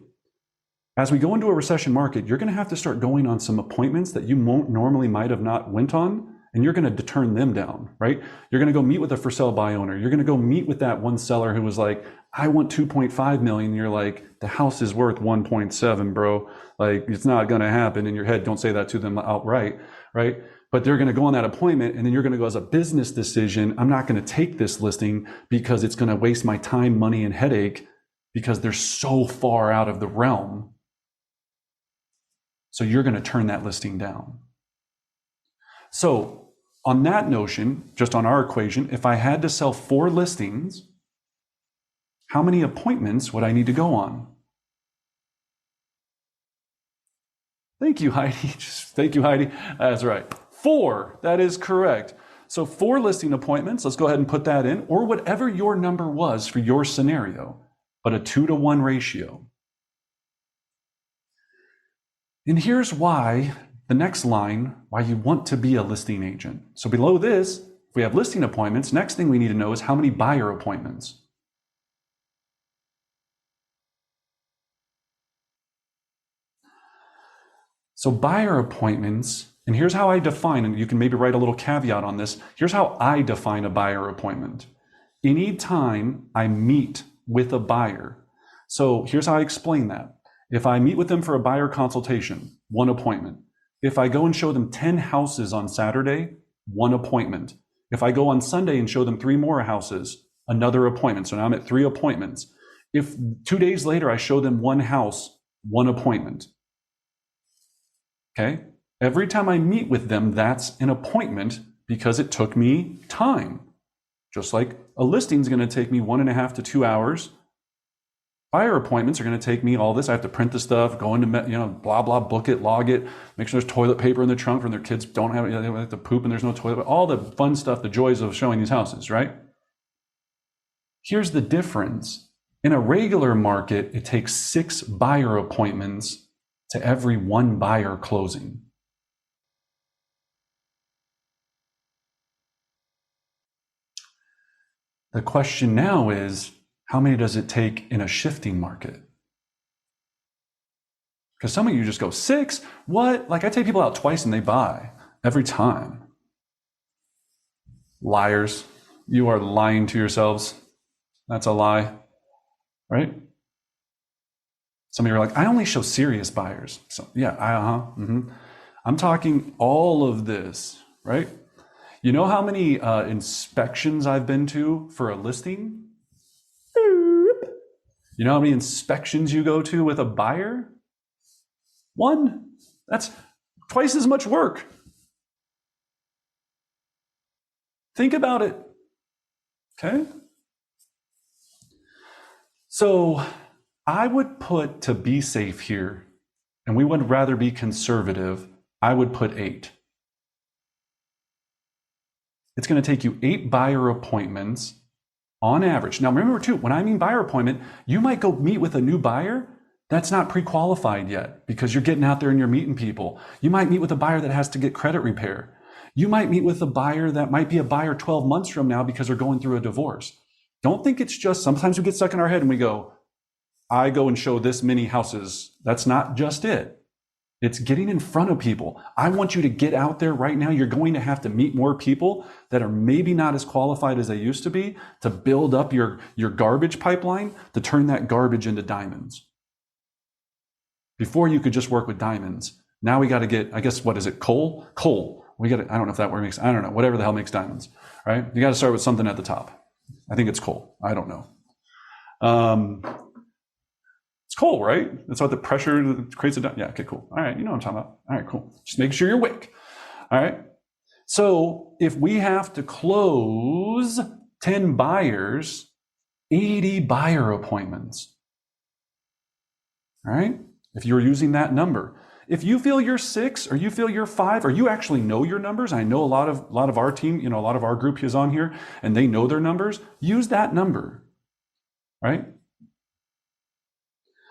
As we go into a recession market, you're going to have to start going on some appointments that you normally might have not went on, and you're going to turn them down, right? You're going to go meet with a for sale by owner. You're going to go meet with that one seller who was like, I want 2.5 million. You're like, the house is worth 1.7, bro. Like, it's not going to happen. In your head, don't say that to them outright, right? But they're going to go on that appointment, and then you're going to go, as a business decision, I'm not going to take this listing because it's going to waste my time, money, and headache because they're so far out of the realm. So you're going to turn that listing down. So on that notion, just on our equation, if I had to sell 4 listings, how many appointments would I need to go on? Thank you, Heidi. Thank you, Heidi. That's right. 4. That is correct. So 4 listing appointments. Let's go ahead and put that in, or whatever your number was for your scenario, but a 2-to-1 ratio. And here's why, the next line, why you want to be a listing agent. So below this, if we have listing appointments, next thing we need to know is how many buyer appointments. So buyer appointments, and here's how I define, and you can maybe write a little caveat on this. Here's how I define a buyer appointment. Anytime I meet with a buyer. So here's how I explain that. If I meet with them for a buyer consultation, 1 appointment. If I go and show them 10 houses on Saturday, 1 appointment. If I go on Sunday and show them 3 more houses, another appointment. So now I'm at 3 appointments. If 2 days later I show them 1 house, 1 appointment. Okay? Every time I meet with them, that's an appointment because it took me time. Just like a listing is going to take me 1.5 to 2 hours. Buyer appointments are going to take me all this. I have to print the stuff, go into, blah, blah, book it, log it, make sure there's toilet paper in the trunk when their kids don't have, they have to poop and there's no toilet, all the fun stuff, the joys of showing these houses, right? Here's the difference. In a regular market, it takes 6 buyer appointments to every 1 buyer closing. The question now is, how many does it take in a shifting market? Because some of you just go, 6? What? Like I take people out twice and they buy every time. Liars. You are lying to yourselves. That's a lie, right? Some of you are like, I only show serious buyers. So yeah, I'm talking all of this, right? You know how many inspections I've been to for a listing? You know how many inspections you go to with a buyer? 1. That's twice as much work. Think about it. Okay? So I would put, to be safe here, and we would rather be conservative, I would put 8. It's going to take you 8 buyer appointments on average. Now, remember too, when I mean buyer appointment, you might go meet with a new buyer that's not pre-qualified yet because you're getting out there and you're meeting people. You might meet with a buyer that has to get credit repair. You might meet with a buyer that might be a buyer 12 months from now because they're going through a divorce. Don't think it's just, sometimes we get stuck in our head and we go, I go and show this many houses. That's not just it. It's getting in front of people. I want you to get out there right now. You're going to have to meet more people that are maybe not as qualified as they used to be to build up your garbage pipeline, to turn that garbage into diamonds. Before you could just work with diamonds. Now we got to get, I guess, what is it? Coal? Coal. I don't know if that word makes, I don't know, whatever the hell makes diamonds, right? You got to start with something at the top. I think it's coal. I don't know. It's coal, right? That's what the pressure creates a, yeah, okay, cool. All right, you know what I'm talking about. All right, cool. Just make sure you're awake. All right. So if we have to close 10 buyers, 80 buyer appointments. All right. If you're using that number, if you feel you're 6 or you feel you're 5, or you actually know your numbers, I know a lot of our team, a lot of our group is on here and they know their numbers, use that number, right?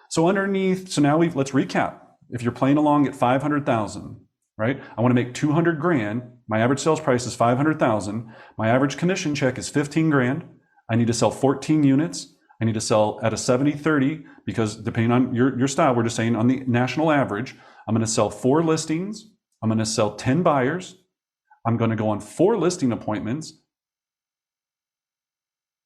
So underneath, so now let's recap. If you're playing along at 500,000, right? I want to make 200 grand. My average sales price is 500,000. My average commission check is 15 grand. I need to sell 14 units. I need to sell at a 70-30 because depending on your style, we're just saying on the national average, I'm going to sell 4 listings. I'm going to sell 10 buyers. I'm going to go on 4 listing appointments.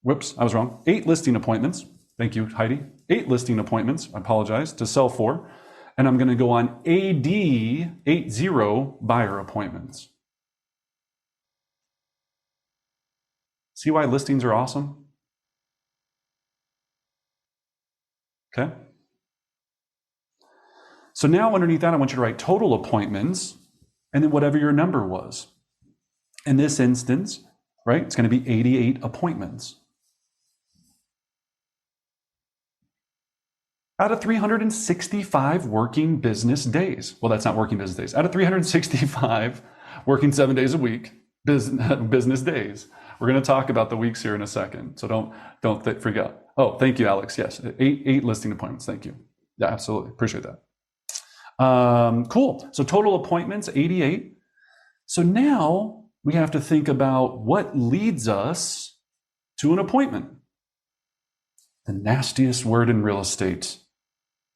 Whoops, I was wrong. 8 listing appointments. Thank you, Heidi. 8 listing appointments, I apologize, to sell 4. And I'm going to go on 80 buyer appointments. See why listings are awesome? Okay. So now underneath that, I want you to write total appointments and then whatever your number was. In this instance, right, it's going to be 88 appointments. Out of 365 working business days. Well, that's not working business days. Out of 365 working 7 days a week business days. We're going to talk about the weeks here in a second. So don't freak out. Oh, thank you, Alex. Yes, 8 listing appointments. Thank you. Yeah, absolutely. Appreciate that. Cool. So total appointments, 88. So now we have to think about what leads us to an appointment. The nastiest word in real estate,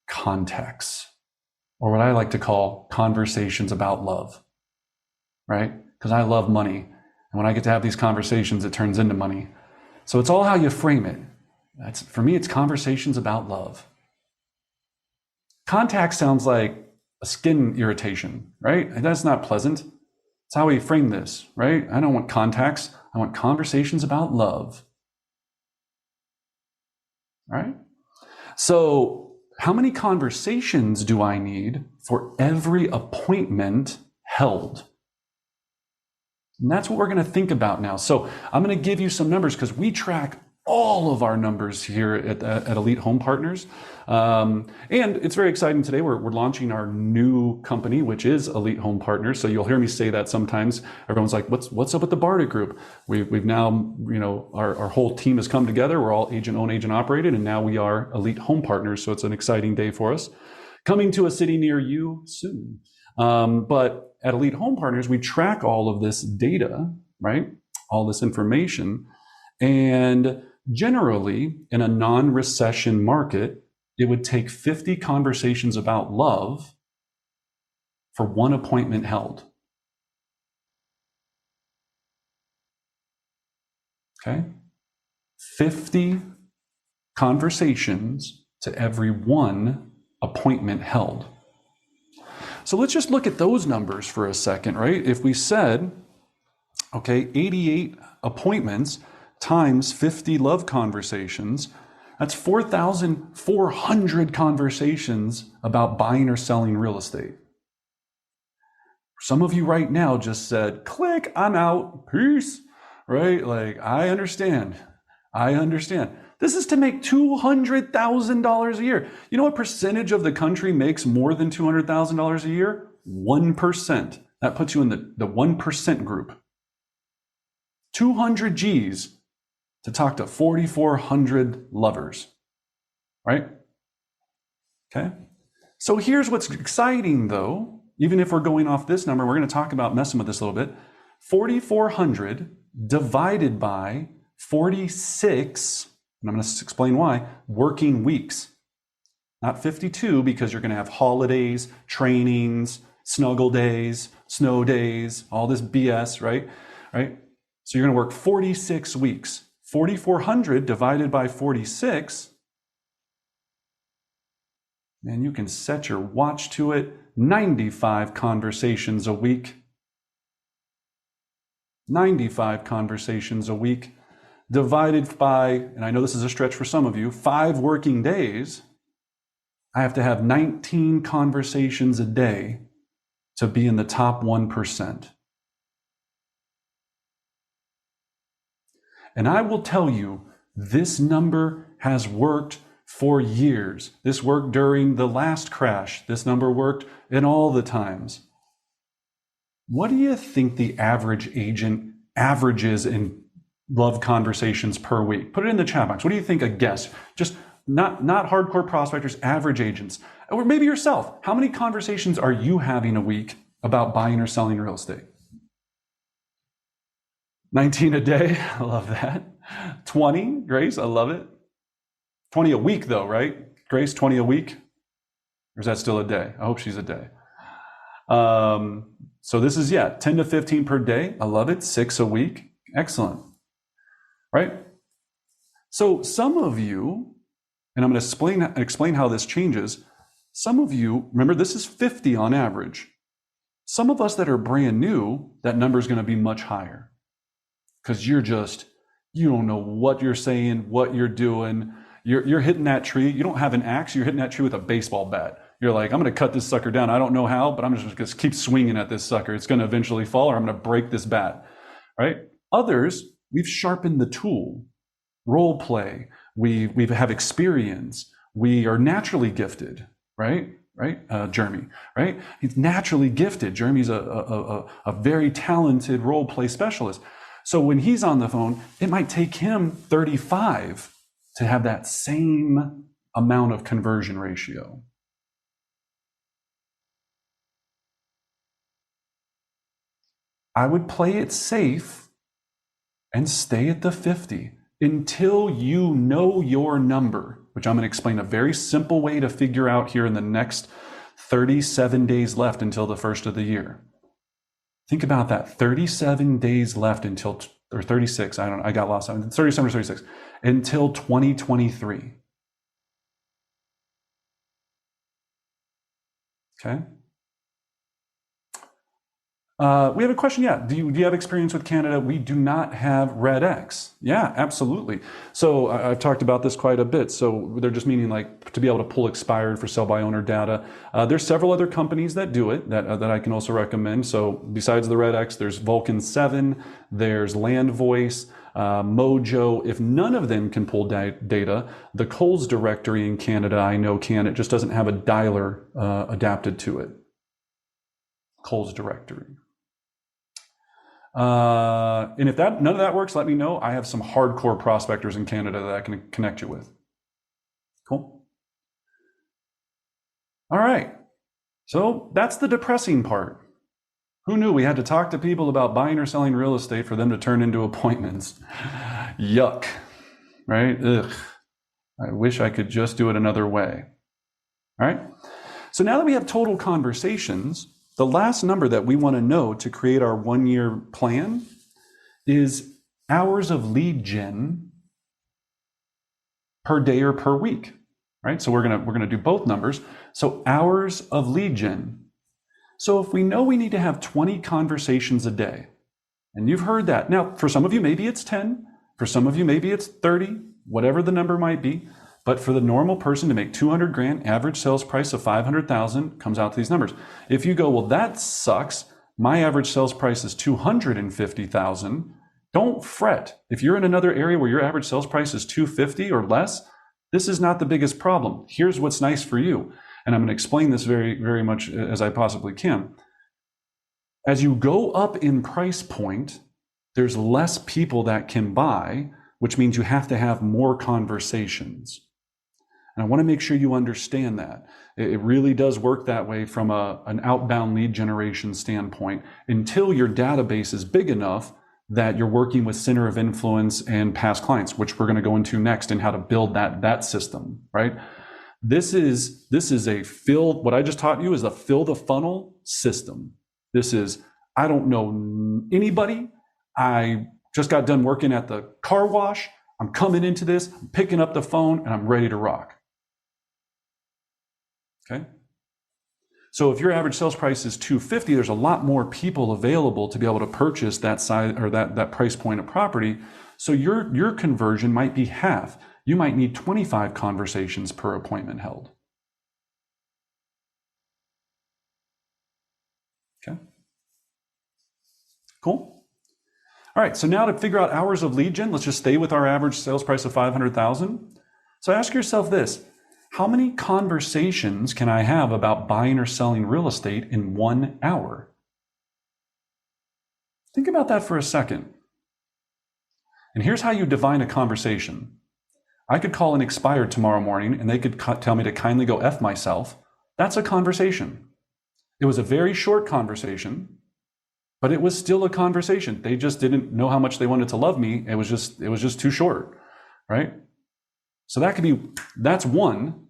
contacts, or what I like to call conversations about love, right? Because I love money. And when I get to have these conversations, it turns into money. So it's all how you frame it. For me, it's conversations about love. Contact sounds like a skin irritation, right? And that's not pleasant. That's how we frame this, right? I don't want contacts. I want conversations about love. All right? So how many conversations do I need for every appointment held? And that's what we're going to think about now. So I'm going to give you some numbers because we track all of our numbers here at Elite Home Partners. And it's very exciting today. We're launching our new company, which is Elite Home Partners. So you'll hear me say that sometimes. Everyone's like, what's up with the Bartic group? We've now, our whole team has come together. We're all agent-owned, agent-operated, and now we are Elite Home Partners. So it's an exciting day for us. Coming to a city near you soon. But at Elite Home Partners, we track all of this data, right? All this information. And generally, in a non-recession market, it would take 50 conversations about love for one appointment held. Okay? 50 conversations to every one appointment held. So let's just look at those numbers for a second, right? If we said, okay, 88 appointments times 50 love conversations, that's 4,400 conversations about buying or selling real estate. Some of you right now just said, click, I'm out, peace, right? Like, I understand. This is to make $200,000 a year. You know what percentage of the country makes more than $200,000 a year? 1%. That puts you in the 1% group. 200 G's to talk to 4,400 lovers, right? Okay. So here's what's exciting though, even if we're going off this number, we're going to talk about messing with this a little bit. 4,400 divided by 46, and I'm going to explain why, working weeks. not 52, because you're going to have holidays, trainings, snuggle days, snow days, all this BS, right? Right? So you're going to work 46 weeks. 4,400 divided by 46, and you can set your watch to it, 95 conversations a week. 95 conversations a week divided by, and I know this is a stretch for some of you, 5 working days. I have to have 19 conversations a day to be in the top 1%. And I will tell you, this number has worked for years. This worked during the last crash. This number worked in all the times. What do you think the average agent averages in love conversations per week? Put it in the chat box. What do you think? A guess. Just not hardcore prospectors, average agents. Or maybe yourself. How many conversations are you having a week about buying or selling real estate? 19 a day. I love that. 20, Grace, I love it. 20 a week though, right? Grace, 20 a week? Or is that still a day? I hope she's a day. So this is, 10 to 15 per day. I love it. 6 a week. Excellent. Right? So some of you, and I'm going to explain how this changes. Some of you, remember, this is 50 on average. Some of us that are brand new, that number is going to be much higher. Because you don't know what you're saying, what you're doing. You're hitting that tree. You don't have an axe. You're hitting that tree with a baseball bat. You're like, I'm going to cut this sucker down. I don't know how, but I'm just going to keep swinging at this sucker. It's going to eventually fall, or I'm going to break this bat, right? Others, we've sharpened the tool. Role play. We have experience. We are naturally gifted, right? Jeremy, right? He's naturally gifted. Jeremy's a very talented role play specialist. So when he's on the phone, it might take him 35 to have that same amount of conversion ratio. I would play it safe and stay at the 50 until you know your number, which I'm going to explain a very simple way to figure out here in the next 37 days left until the first of the year. Think about that. 37 days left until, or 36, I got lost. 37 or 36, until 2023. Okay. We have a question. Yeah. Do you have experience with Canada? We do not have Red X. Yeah, absolutely. So I've talked about this quite a bit. So they're just meaning like to be able to pull expired for sell by owner data. There's several other companies that do it that I can also recommend. So besides the Red X, there's Vulcan 7, there's Land Voice, Mojo. If none of them can pull data, the Coles directory in Canada, I know can. It just doesn't have a dialer adapted to it. Coles directory. And if none of that works, let me know. I have some hardcore prospectors in Canada that I can connect you with. Cool. All right. So that's the depressing part. Who knew we had to talk to people about buying or selling real estate for them to turn into appointments? Yuck. Right? Ugh. I wish I could just do it another way. All right. So now that we have total conversations, the last number that we want to know to create our 1-year plan is hours of lead gen per day or per week, right? So we're gonna do both numbers. So hours of lead gen. So if we know we need to have 20 conversations a day, and you've heard that. Now, for some of you, maybe it's 10. For some of you, maybe it's 30, whatever the number might be. But for the normal person to make 200 grand, average sales price of 500,000 comes out to these numbers. If you go, well, that sucks. My average sales price is 250,000. Don't fret. If you're in another area where your average sales price is 250 or less, this is not the biggest problem. Here's what's nice for you. And I'm going to explain this very, very much as I possibly can. As you go up in price point, there's less people that can buy, which means you have to have more conversations. And I want to make sure you understand that. It really does work that way from an outbound lead generation standpoint until your database is big enough that you're working with center of influence and past clients, which we're going to go into next and how to build that system, right? This is a what I just taught you is a fill the funnel system. This is, I don't know anybody. I just got done working at the car wash. I'm coming into this, I'm picking up the phone, and I'm ready to rock. Okay? So if your average sales price is $250, there's a lot more people available to be able to purchase that size or that price point of property. So your conversion might be half. You might need 25 conversations per appointment held. Okay. Cool. All right. So now to figure out hours of lead gen, let's just stay with our average sales price of 500,000. So ask yourself this: how many conversations can I have about buying or selling real estate in 1 hour? Think about that for a second. And here's how you define a conversation. I could call an expired tomorrow morning and they could tell me to kindly go F myself. That's a conversation. It was a very short conversation, but it was still a conversation. They just didn't know how much they wanted to love me. It was just too short, right? So that's one.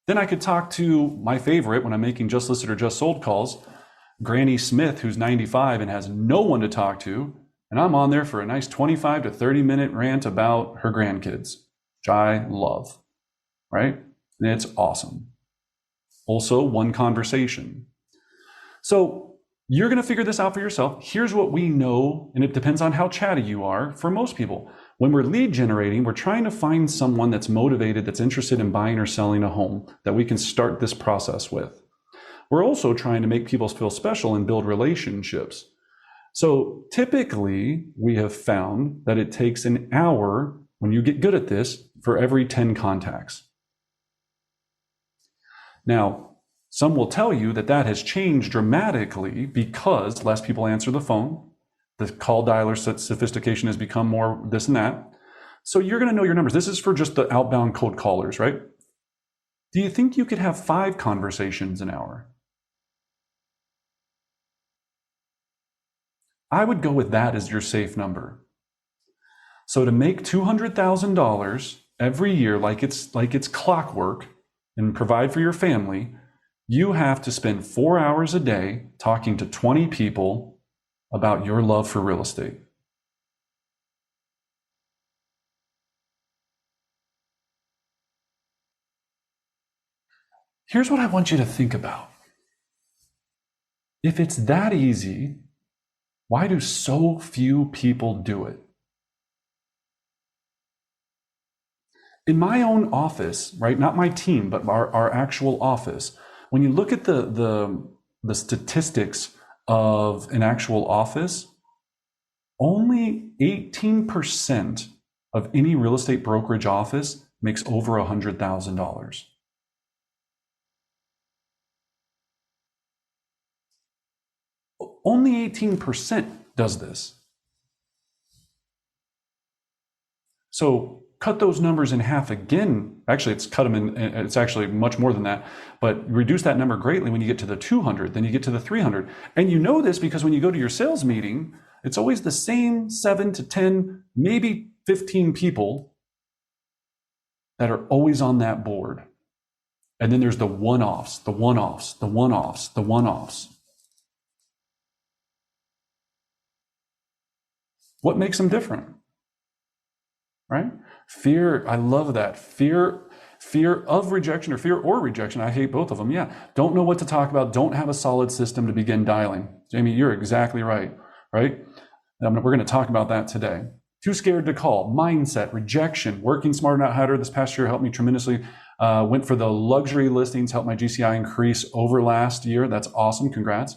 Then I could talk to my favorite when I'm making just listed or just sold calls, Granny Smith, who's 95 and has no one to talk to. And I'm on there for a nice 25 to 30 minute rant about her grandkids, which I love, right? And it's awesome. Also, one conversation. So you're going to figure this out for yourself. Here's what we know, and it depends on how chatty you are. For most people, when we're lead generating, we're trying to find someone that's motivated, that's interested in buying or selling a home that we can start this process with. We're also trying to make people feel special and build relationships. So typically, we have found that it takes an hour, when you get good at this, for every 10 contacts. Now, some will tell you that that has changed dramatically because less people answer the phone. The call dialer sophistication has become more this and that. So you're going to know your numbers. This is for just the outbound cold callers, right? Do you think you could have 5 conversations an hour? I would go with that as your safe number. So to make $200,000 every year, like it's clockwork, and provide for your family, you have to spend 4 hours a day talking to 20 people about your love for real estate. Here's what I want you to think about. If it's that easy, why do so few people do it? In my own office, right, not my team, but our actual office, when you look at the statistics of an actual office, only 18% of any real estate brokerage office makes over $100,000. Only 18% does this. So cut those numbers in half again. Actually, it's cut them in, it's actually much more than that, but reduce that number greatly when you get to the 200, then you get to the 300. And you know this because when you go to your sales meeting, it's always the same 7 to 10, maybe 15 people that are always on that board. And then there's the one-offs, the one-offs, the one-offs, the one-offs. What makes them different? Right? Fear, I love that. Fear of rejection, or fear or rejection. I hate both of them. Yeah. Don't know what to talk about. Don't have a solid system to begin dialing. Jamie, you're exactly right. Right? We're going to talk about that today. Too scared to call. Mindset, rejection, working smarter, not harder. This past year helped me tremendously. Went for the luxury listings, helped my GCI increase over last year. That's awesome. Congrats.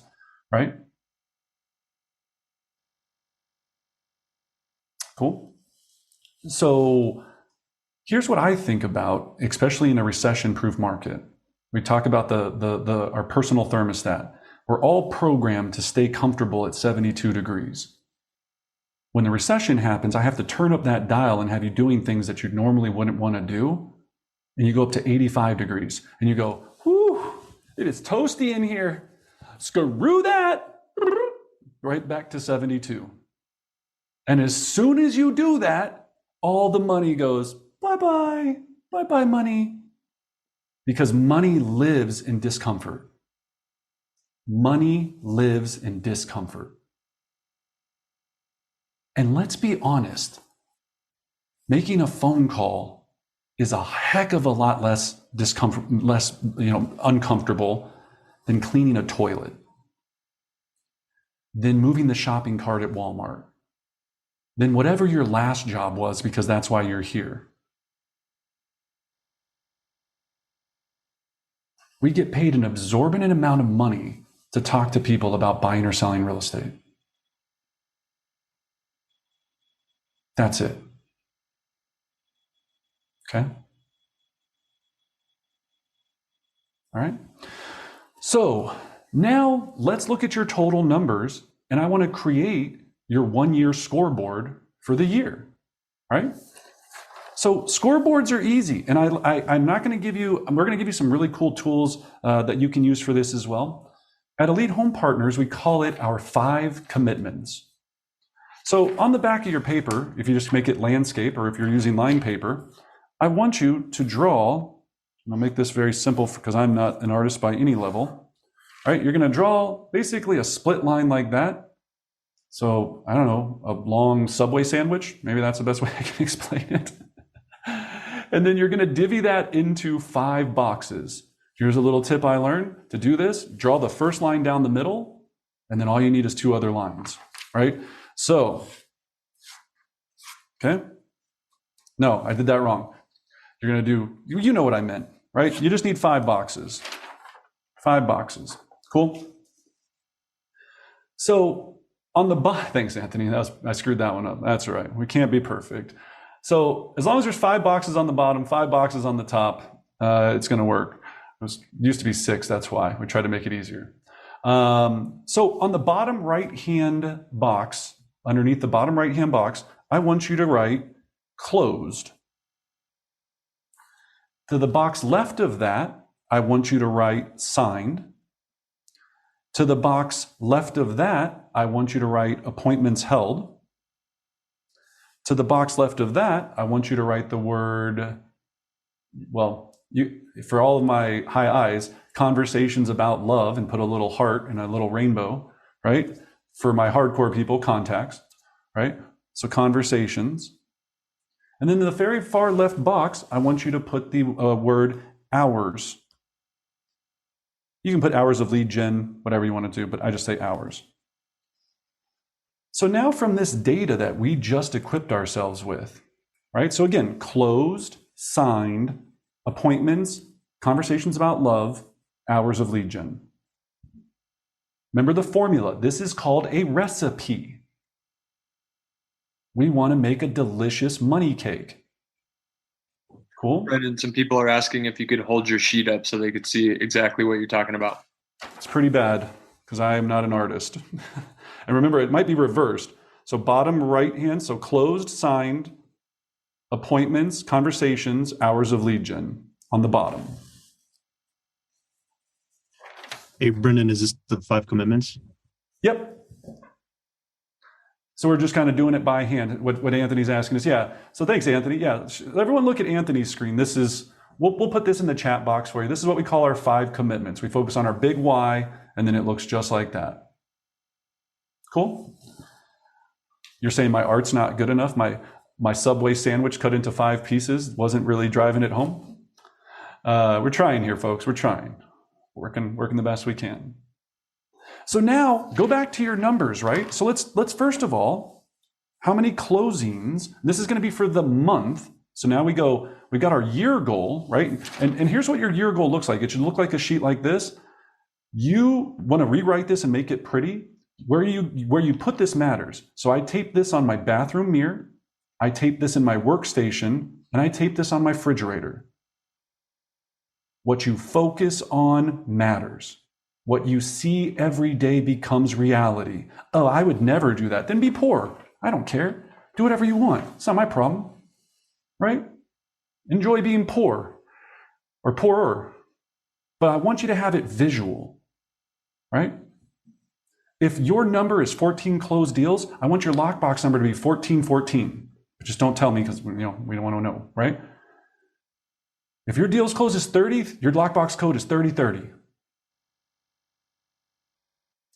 Right? Cool. So here's what I think about, especially in a recession-proof market. We talk about our personal thermostat. We're all programmed to stay comfortable at 72 degrees. When the recession happens, I have to turn up that dial and have you doing things that you normally wouldn't want to do. And you go up to 85 degrees and you go, whew, it is toasty in here. Screw that. Right back to 72. And as soon as you do that, all the money goes, bye-bye, bye-bye money. because money lives in discomfort. Money lives in discomfort. And let's be honest, making a phone call is a heck of a lot less uncomfortable than cleaning a toilet, than moving the shopping cart at Walmart, than whatever your last job was, because that's why you're here. We get paid an exorbitant amount of money to talk to people about buying or selling real estate. That's it. Okay? All right? So now let's look at your total numbers, and I want to create your 1-year scoreboard for the year. All right? So scoreboards are easy, and I'm not going to give you, we're going to give you some really cool tools that you can use for this as well. At Elite Home Partners, we call it our 5 commitments. So on the back of your paper, if you just make it landscape, or if you're using line paper, I want you to draw, and I'll make this very simple because I'm not an artist by any level. All right, you're going to draw basically a split line like that. So I don't know, a long Subway sandwich. Maybe that's the best way I can explain it. And then you're going to divvy that into 5 boxes. Here's a little tip I learned to do this. Draw the first line down the middle, and then all you need is 2 other lines, right? So, okay? No, I did that wrong. You're going to do, you know what I meant, right? You just need 5 boxes. 5 boxes. Cool? So, on the bottom, thanks, Anthony. I screwed that one up. That's all right. We can't be perfect. So, as long as there's 5 boxes on the bottom, 5 boxes on the top, it's going to work. It used to be 6, that's why. We tried to make it easier. So, on the bottom right-hand box, underneath the bottom right-hand box, I want you to write closed. To the box left of that, I want you to write signed. To the box left of that, I want you to write appointments held. To the box left of that, I want you to write the word, for all of my high eyes, conversations about love, and put a little heart and a little rainbow, right? For my hardcore people, contacts, right? So conversations. And then in the very far left box, I want you to put the word hours. You can put hours of lead gen, whatever you want to do, but I just say hours. So now from this data that we just equipped ourselves with, right? So again, closed, signed, appointments, conversations about love, hours of lead gen. Remember the formula. This is called a recipe. We want to make a delicious money cake. Cool? Brendan, some people are asking if you could hold your sheet up so they could see exactly what you're talking about. It's pretty bad because I am not an artist. And remember, it might be reversed. So bottom right hand, so closed, signed, appointments, conversations, hours of lead gen on the bottom. Hey, Brendan, is this the 5 commitments? Yep. So we're just kind of doing it by hand. What Anthony's asking is, yeah. So thanks, Anthony. Yeah, everyone look at Anthony's screen. This is, we'll put this in the chat box for you. This is what we call our 5 commitments. We focus on our big why, and then it looks just like that. Cool? You're saying my art's not good enough? My Subway sandwich cut into 5 pieces wasn't really driving it home? We're trying here, folks. We're trying. Working the best we can. So now go back to your numbers, right? So let's first of all, how many closings? This is going to be for the month. So now we got our year goal, right? And here's what your year goal looks like. It should look like a sheet like this. You want to rewrite this and make it pretty. Where you put this matters. So I tape this on my bathroom mirror. I tape this in my workstation, and I tape this on my refrigerator. What you focus on matters. What you see every day becomes reality. Oh, I would never do that. Then be poor. I don't care. Do whatever you want. It's not my problem, right? Enjoy being poor or poorer. But I want you to have it visual, right? If your number is 14 closed deals, I want your lockbox number to be 1414. But just don't tell me because we don't want to know, right? If your deals closes 30, your lockbox code is 3030.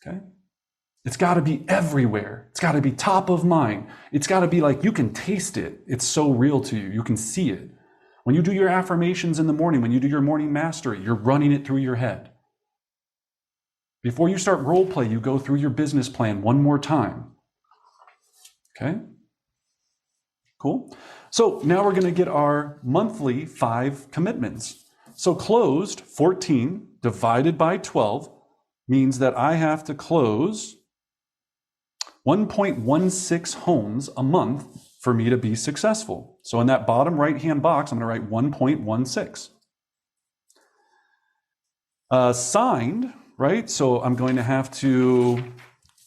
Okay? It's got to be everywhere. It's got to be top of mind. It's got to be like you can taste it. It's so real to you. You can see it. When you do your affirmations in the morning, when you do your morning mastery, you're running it through your head. Before you start role play, you go through your business plan one more time. Okay? Cool. So now we're going to get our monthly 5 commitments. So closed, 14 divided by 12 means that I have to close 1.16 homes a month for me to be successful. So in that bottom right-hand box, I'm going to write 1.16. Signed, right? So I'm going to have to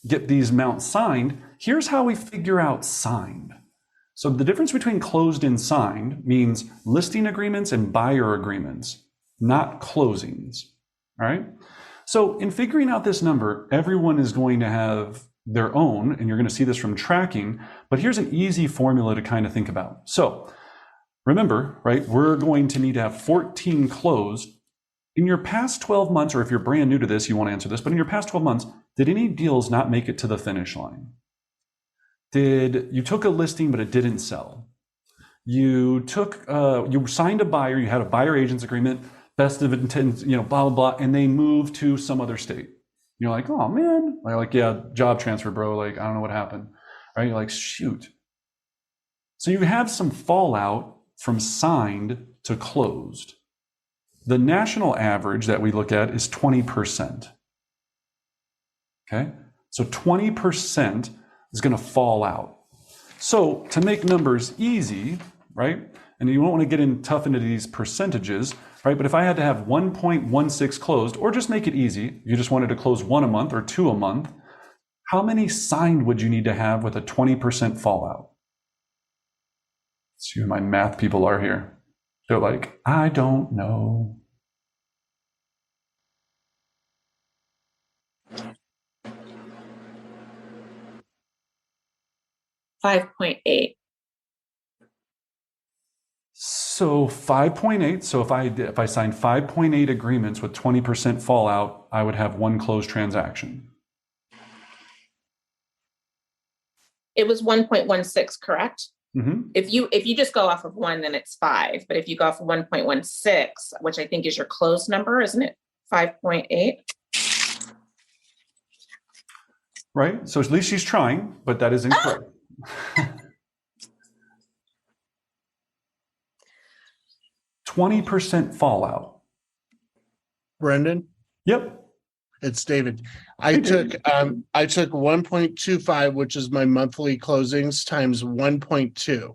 get these amounts signed. Here's how we figure out signed. So the difference between closed and signed means listing agreements and buyer agreements, not closings. All right? So in figuring out this number, everyone is going to have their own, and you're going to see this from tracking, but here's an easy formula to kind of think about. So remember, right, we're going to need to have 14 closed. In your past 12 months, or if you're brand new to this, you want to answer this, but in your past 12 months, did any deals not make it to the finish line? You took a listing, but it didn't sell? You signed a buyer, you had a buyer agents agreement, best of intent, blah, blah, blah, and they moved to some other state. You're like, oh man, you're like, yeah, job transfer, bro. Like, I don't know what happened, right? You're like, shoot. So you have some fallout from signed to closed. The national average that we look at is 20%. Okay, so 20% is going to fall out. So to make numbers easy, right? And you don't want to get tough into these percentages, right? But if I had to have 1.16 closed, or just make it easy, you just wanted to close 1 a month or 2 a month, how many signed would you need to have with a 20% fallout? See who my math people are here. They're like, I don't know. $5.8. So 5.8. So if I signed 5.8 agreements with 20% fallout, I would have 1 closed transaction. It was 1.16, correct? Mm-hmm. If you just go off of 1, then it's 5. But if you go off of 1.16, which I think is your closed number, isn't it? 5.8. Right. So at least she's trying, but that is incorrect. 20% fallout. Brendan, Yep. it's David. I took 1.25, which is my monthly closings, times 1.2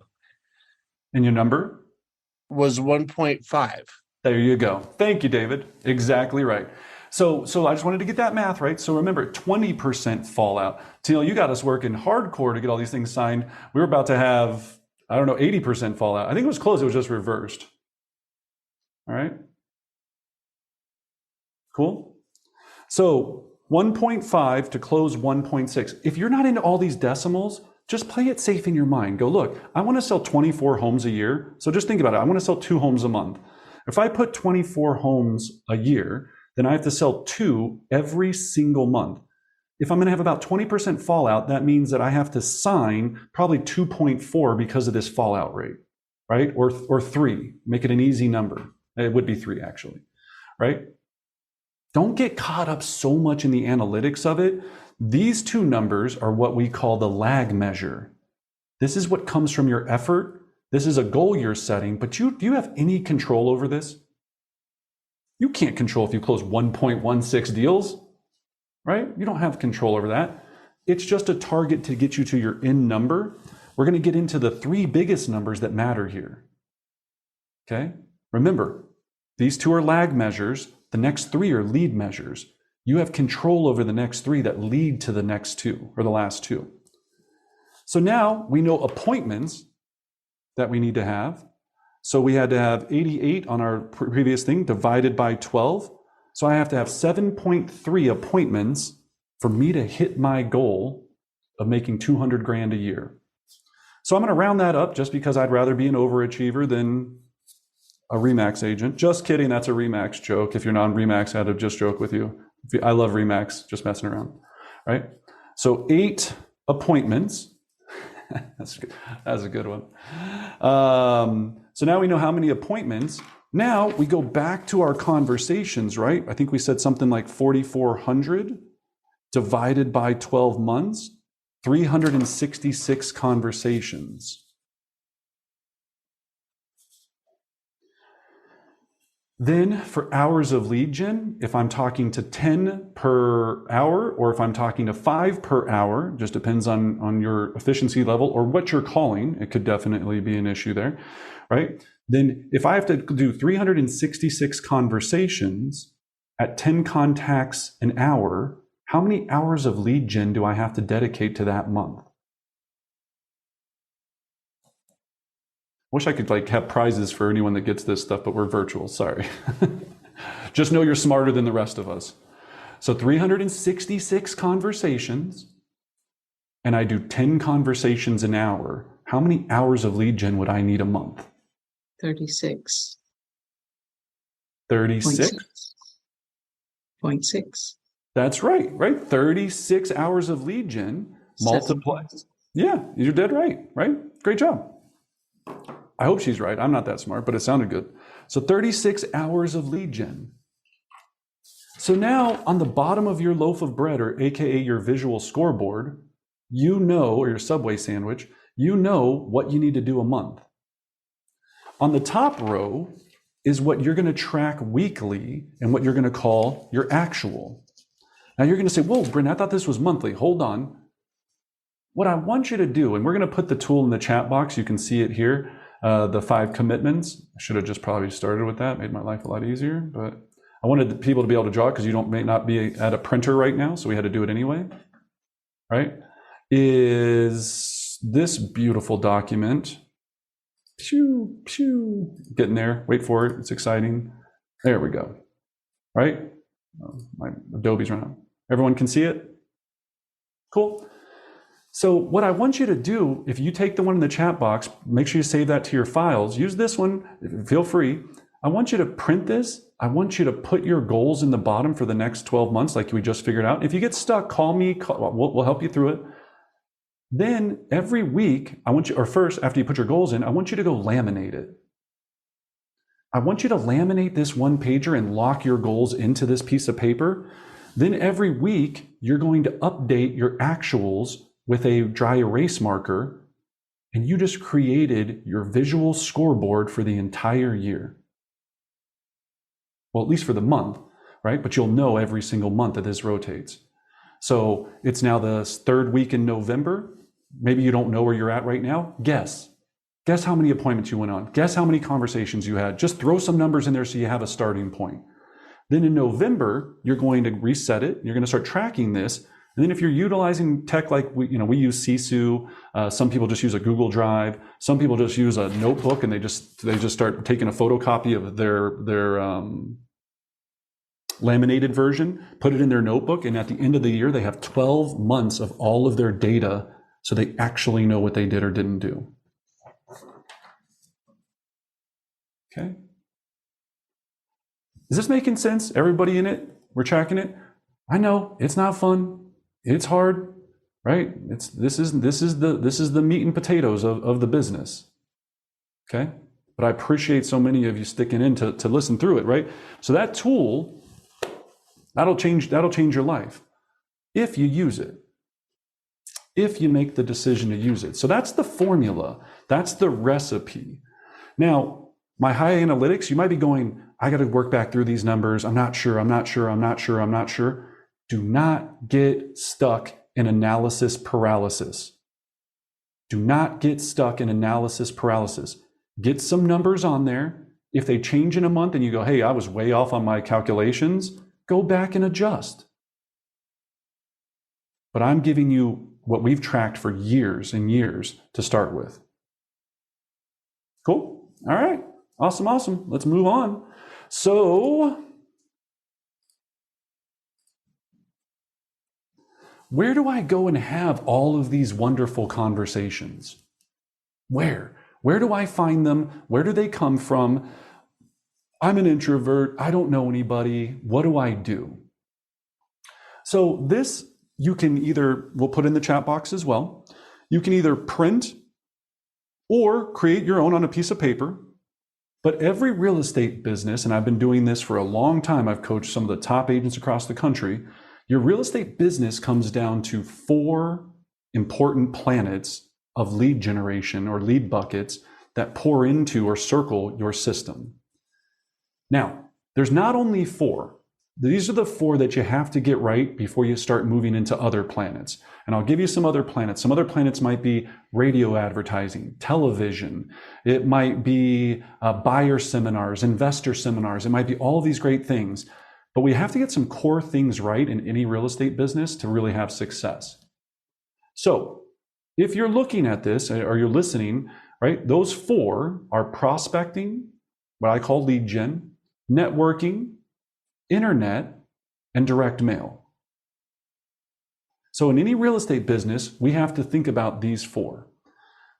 And your number? was 1.5. There you go. Thank you, David. Exactly right. So I just wanted to get that math right. So remember, 20% fallout. Teal, you got us working hardcore to get all these things signed. We were about to have, 80% fallout. I think it was close. It was just reversed. All right. Cool. So 1.5 to close 1.6. If you're not into all these decimals, just play it safe in your mind. Go, look, I want to sell 24 homes a year. So just think about it. I want to sell 2 homes a month. If I put 24 homes a year, then I have to sell 2 every single month. If I'm going to have about 20% fallout, that means that I have to sign probably 2.4 because of this fallout rate, right? Or 3, make it an easy number. It would be 3 actually, right? Don't get caught up so much in the analytics of it. These 2 numbers are what we call the lag measure. This is what comes from your effort. This is a goal you're setting, but do you have any control over this? You can't control if you close 1.16 deals, right? You don't have control over that. It's just a target to get you to your end number. We're going to get into the 3 biggest numbers that matter here. Okay? Remember, these 2 are lag measures. The next 3 are lead measures. You have control over the next 3 that lead to the next 2 or the last 2. So now we know appointments that we need to have. So we had to have 88 on our previous thing divided by 12. So I have to have 7.3 appointments for me to hit my goal of making 200 grand a year. So I'm going to round that up just because I'd rather be an overachiever than a Remax agent. Just kidding, that's a Remax joke. If you're non-Remax, I had to just joke with you. I love Remax, just messing around, right? So 8 appointments. That's a good one. So now we know how many appointments. Now we go back to our conversations, right? I think we said something like 4,400 divided by 12 months, 366 conversations. Then for hours of lead gen, if I'm talking to 10 per hour, or if I'm talking to 5 per hour, just depends on your efficiency level or what you're calling, it could definitely be an issue there, right? Then if I have to do 366 conversations at 10 contacts an hour, how many hours of lead gen do I have to dedicate to that month? Wish I could have prizes for anyone that gets this stuff, but we're virtual, sorry. Just know you're smarter than the rest of us. So 366 conversations, and I do 10 conversations an hour. How many hours of lead gen would I need a month? 36. 36? 0.6. That's right? 36 hours of lead gen multiply. Yeah, you're dead right? Great job. I hope she's right. I'm not that smart, but it sounded good. So 36 hours of lead gen. So now on the bottom of your loaf of bread, or AKA your visual scoreboard, or your Subway sandwich, what you need to do a month. On the top row is what you're going to track weekly and what you're going to call your actual. Now you're going to say, whoa, Bryn, I thought this was monthly. Hold on. What I want you to do, and we're going to put the tool in the chat box. You can see it here. The 5 commitments. I should have just probably started with that, made my life a lot easier, but I wanted the people to be able to draw because may not be at a printer right now, so we had to do it anyway, right? Is this beautiful document. Getting there, wait for it, it's exciting. There we go, right? Oh, my Adobe's run out. Everyone can see it? Cool. So what I want you to do, if you take the one in the chat box, make sure you save that to your files. Use this one, feel free. I want you to print this. I want you to put your goals in the bottom for the next 12 months like we just figured out. If you get stuck, call me, we'll help you through it. Then every week, first, after you put your goals in, I want you to go laminate it. I want you to laminate this one pager and lock your goals into this piece of paper. Then every week, you're going to update your actuals with a dry erase marker, and you just created your visual scoreboard for the entire year. Well, at least for the month, right? But you'll know every single month that this rotates. So it's now the 3rd week in November. Maybe you don't know where you're at right now. Guess how many appointments you went on. Guess how many conversations you had. Just throw some numbers in there so you have a starting point. Then in November, you're going to reset it. You're going to start tracking this. And then if you're utilizing tech like we use Sisu, some people just use a Google Drive, some people just use a notebook and they just start taking a photocopy of their laminated version, put it in their notebook, and at the end of the year they have 12 months of all of their data so they actually know what they did or didn't do. Okay. Is this making sense? Everybody in it? We're tracking it? I know it's not fun. It's hard, right? This is the meat and potatoes of the business. Okay? But I appreciate so many of you sticking in to listen through it, right? So that tool, that'll change your life if you use it. If you make the decision to use it. So that's the formula. That's the recipe. Now, my high analytics, you might be going, I got to work back through these numbers. I'm not sure. Do not get stuck in analysis paralysis. Do not get stuck in analysis paralysis. Get some numbers on there. If they change in a month and you go, hey, I was way off on my calculations, go back and adjust. But I'm giving you what we've tracked for years and years to start with. Cool? All right. Awesome. Let's move on. So, where do I go and have all of these wonderful conversations? Where do I find them? Where do they come from? I'm an introvert. I don't know anybody. What do I do? So this, you can either, we'll put in the chat box as well. You can either print or create your own on a piece of paper. But every real estate business, and I've been doing this for a long time, I've coached some of the top agents across the country. Your real estate business comes down to 4 important planets of lead generation or lead buckets that pour into or circle your system. Now, there's not only 4. These are the 4 that you have to get right before you start moving into other planets. And I'll give you some other planets. Some other planets might be radio advertising, television. It might be buyer seminars, investor seminars. It might be all of these great things. But we have to get some core things right in any real estate business to really have success. So if you're looking at this or you're listening, right, those 4 are prospecting, what I call lead gen, networking, internet, and direct mail. So in any real estate business, we have to think about these 4.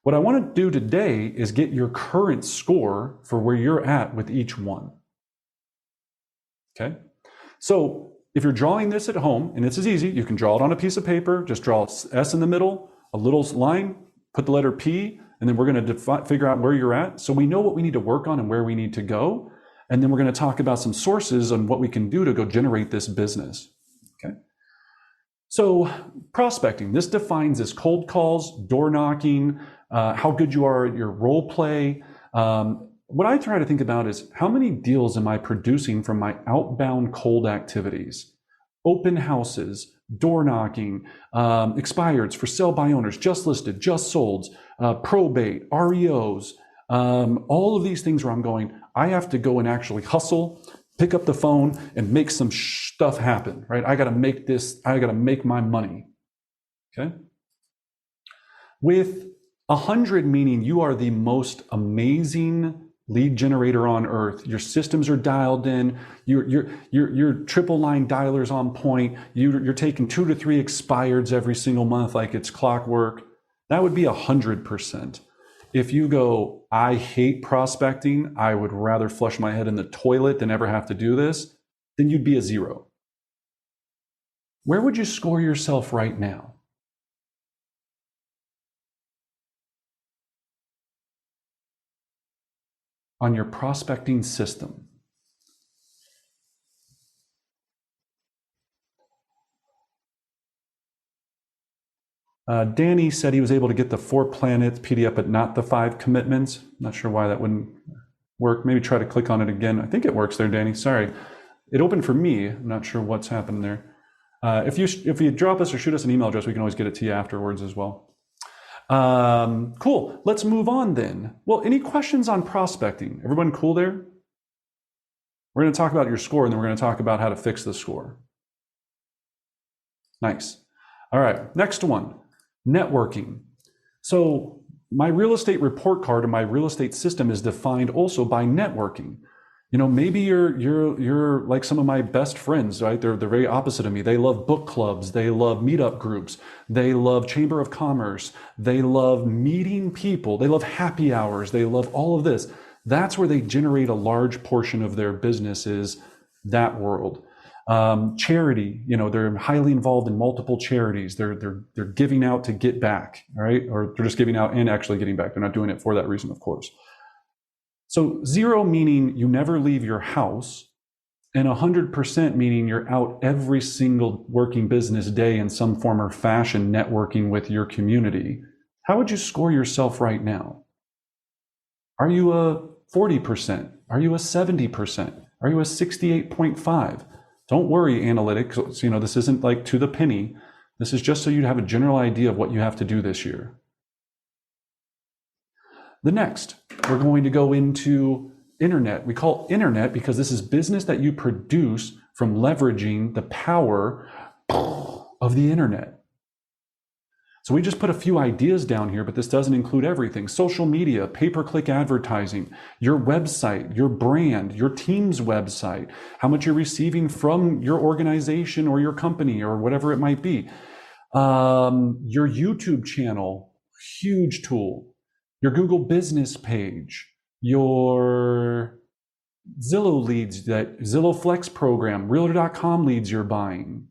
What I want to do today is get your current score for where you're at with each one. Okay? So if you're drawing this at home, and this is easy, you can draw it on a piece of paper, just draw S in the middle, a little line, put the letter P, and then we're going to figure out where you're at. So we know what we need to work on and where we need to go. And then we're going to talk about some sources on what we can do to go generate this business. Okay. So prospecting, this defines as cold calls, door knocking, how good you are at your role play. What I try to think about is how many deals am I producing from my outbound cold activities? Open houses, door knocking, expireds, for sale by owners, just listed, just sold, probate, REOs, all of these things where I'm going, I have to go and actually hustle, pick up the phone and make some stuff happen, right? I got to make this, I got to make my money. Okay. With 100, meaning you are the most amazing lead generator on earth. Your systems are dialed in. Your triple line dialers on point. You're taking 2 to 3 expireds every single month like it's clockwork. That would be 100%. If you go, I hate prospecting, I would rather flush my head in the toilet than ever have to do this, then you'd be a 0. Where would you score yourself right now? On your prospecting system. Danny said he was able to get the 4 planets PDF, but not the 5 commitments. Not sure why that wouldn't work. Maybe try to click on it again. I think it works there, Danny. Sorry. It opened for me. I'm not sure what's happened there. If you drop us or shoot us an email address, we can always get it to you afterwards as well. Cool. Let's move on then. Well, any questions on prospecting? Everyone cool there? We're going to talk about your score, and then we're going to talk about how to fix the score. Nice. All right. Next one. Networking. So my real estate report card and my real estate system is defined also by networking. You know, maybe you're like some of my best friends, right? They're very opposite of me. They love book clubs. They love meetup groups. They love Chamber of Commerce. They love meeting people. They love happy hours. They love all of this. That's where they generate a large portion of their business, is that world. Charity, you know, they're highly involved in multiple charities. They're giving out to get back, right? Or they're just giving out and actually getting back. They're not doing it for that reason, of course. So 0 meaning you never leave your house, and 100% meaning you're out every single working business day in some form or fashion networking with your community. How would you score yourself right now? Are you a 40%? Are you a 70%? Are you a 68.5? Don't worry, analytics. You know, this isn't like to the penny. This is just so you have a general idea of what you have to do this year. The next, we're going to go into internet. We call internet because this is business that you produce from leveraging the power of the internet. So we just put a few ideas down here, but this doesn't include everything. Social media, pay-per-click advertising, your website, your brand, your team's website, how much you're receiving from your organization or your company or whatever it might be. Your YouTube channel, huge tool. Your Google business page, your Zillow leads, that Zillow Flex program, Realtor.com leads you're buying.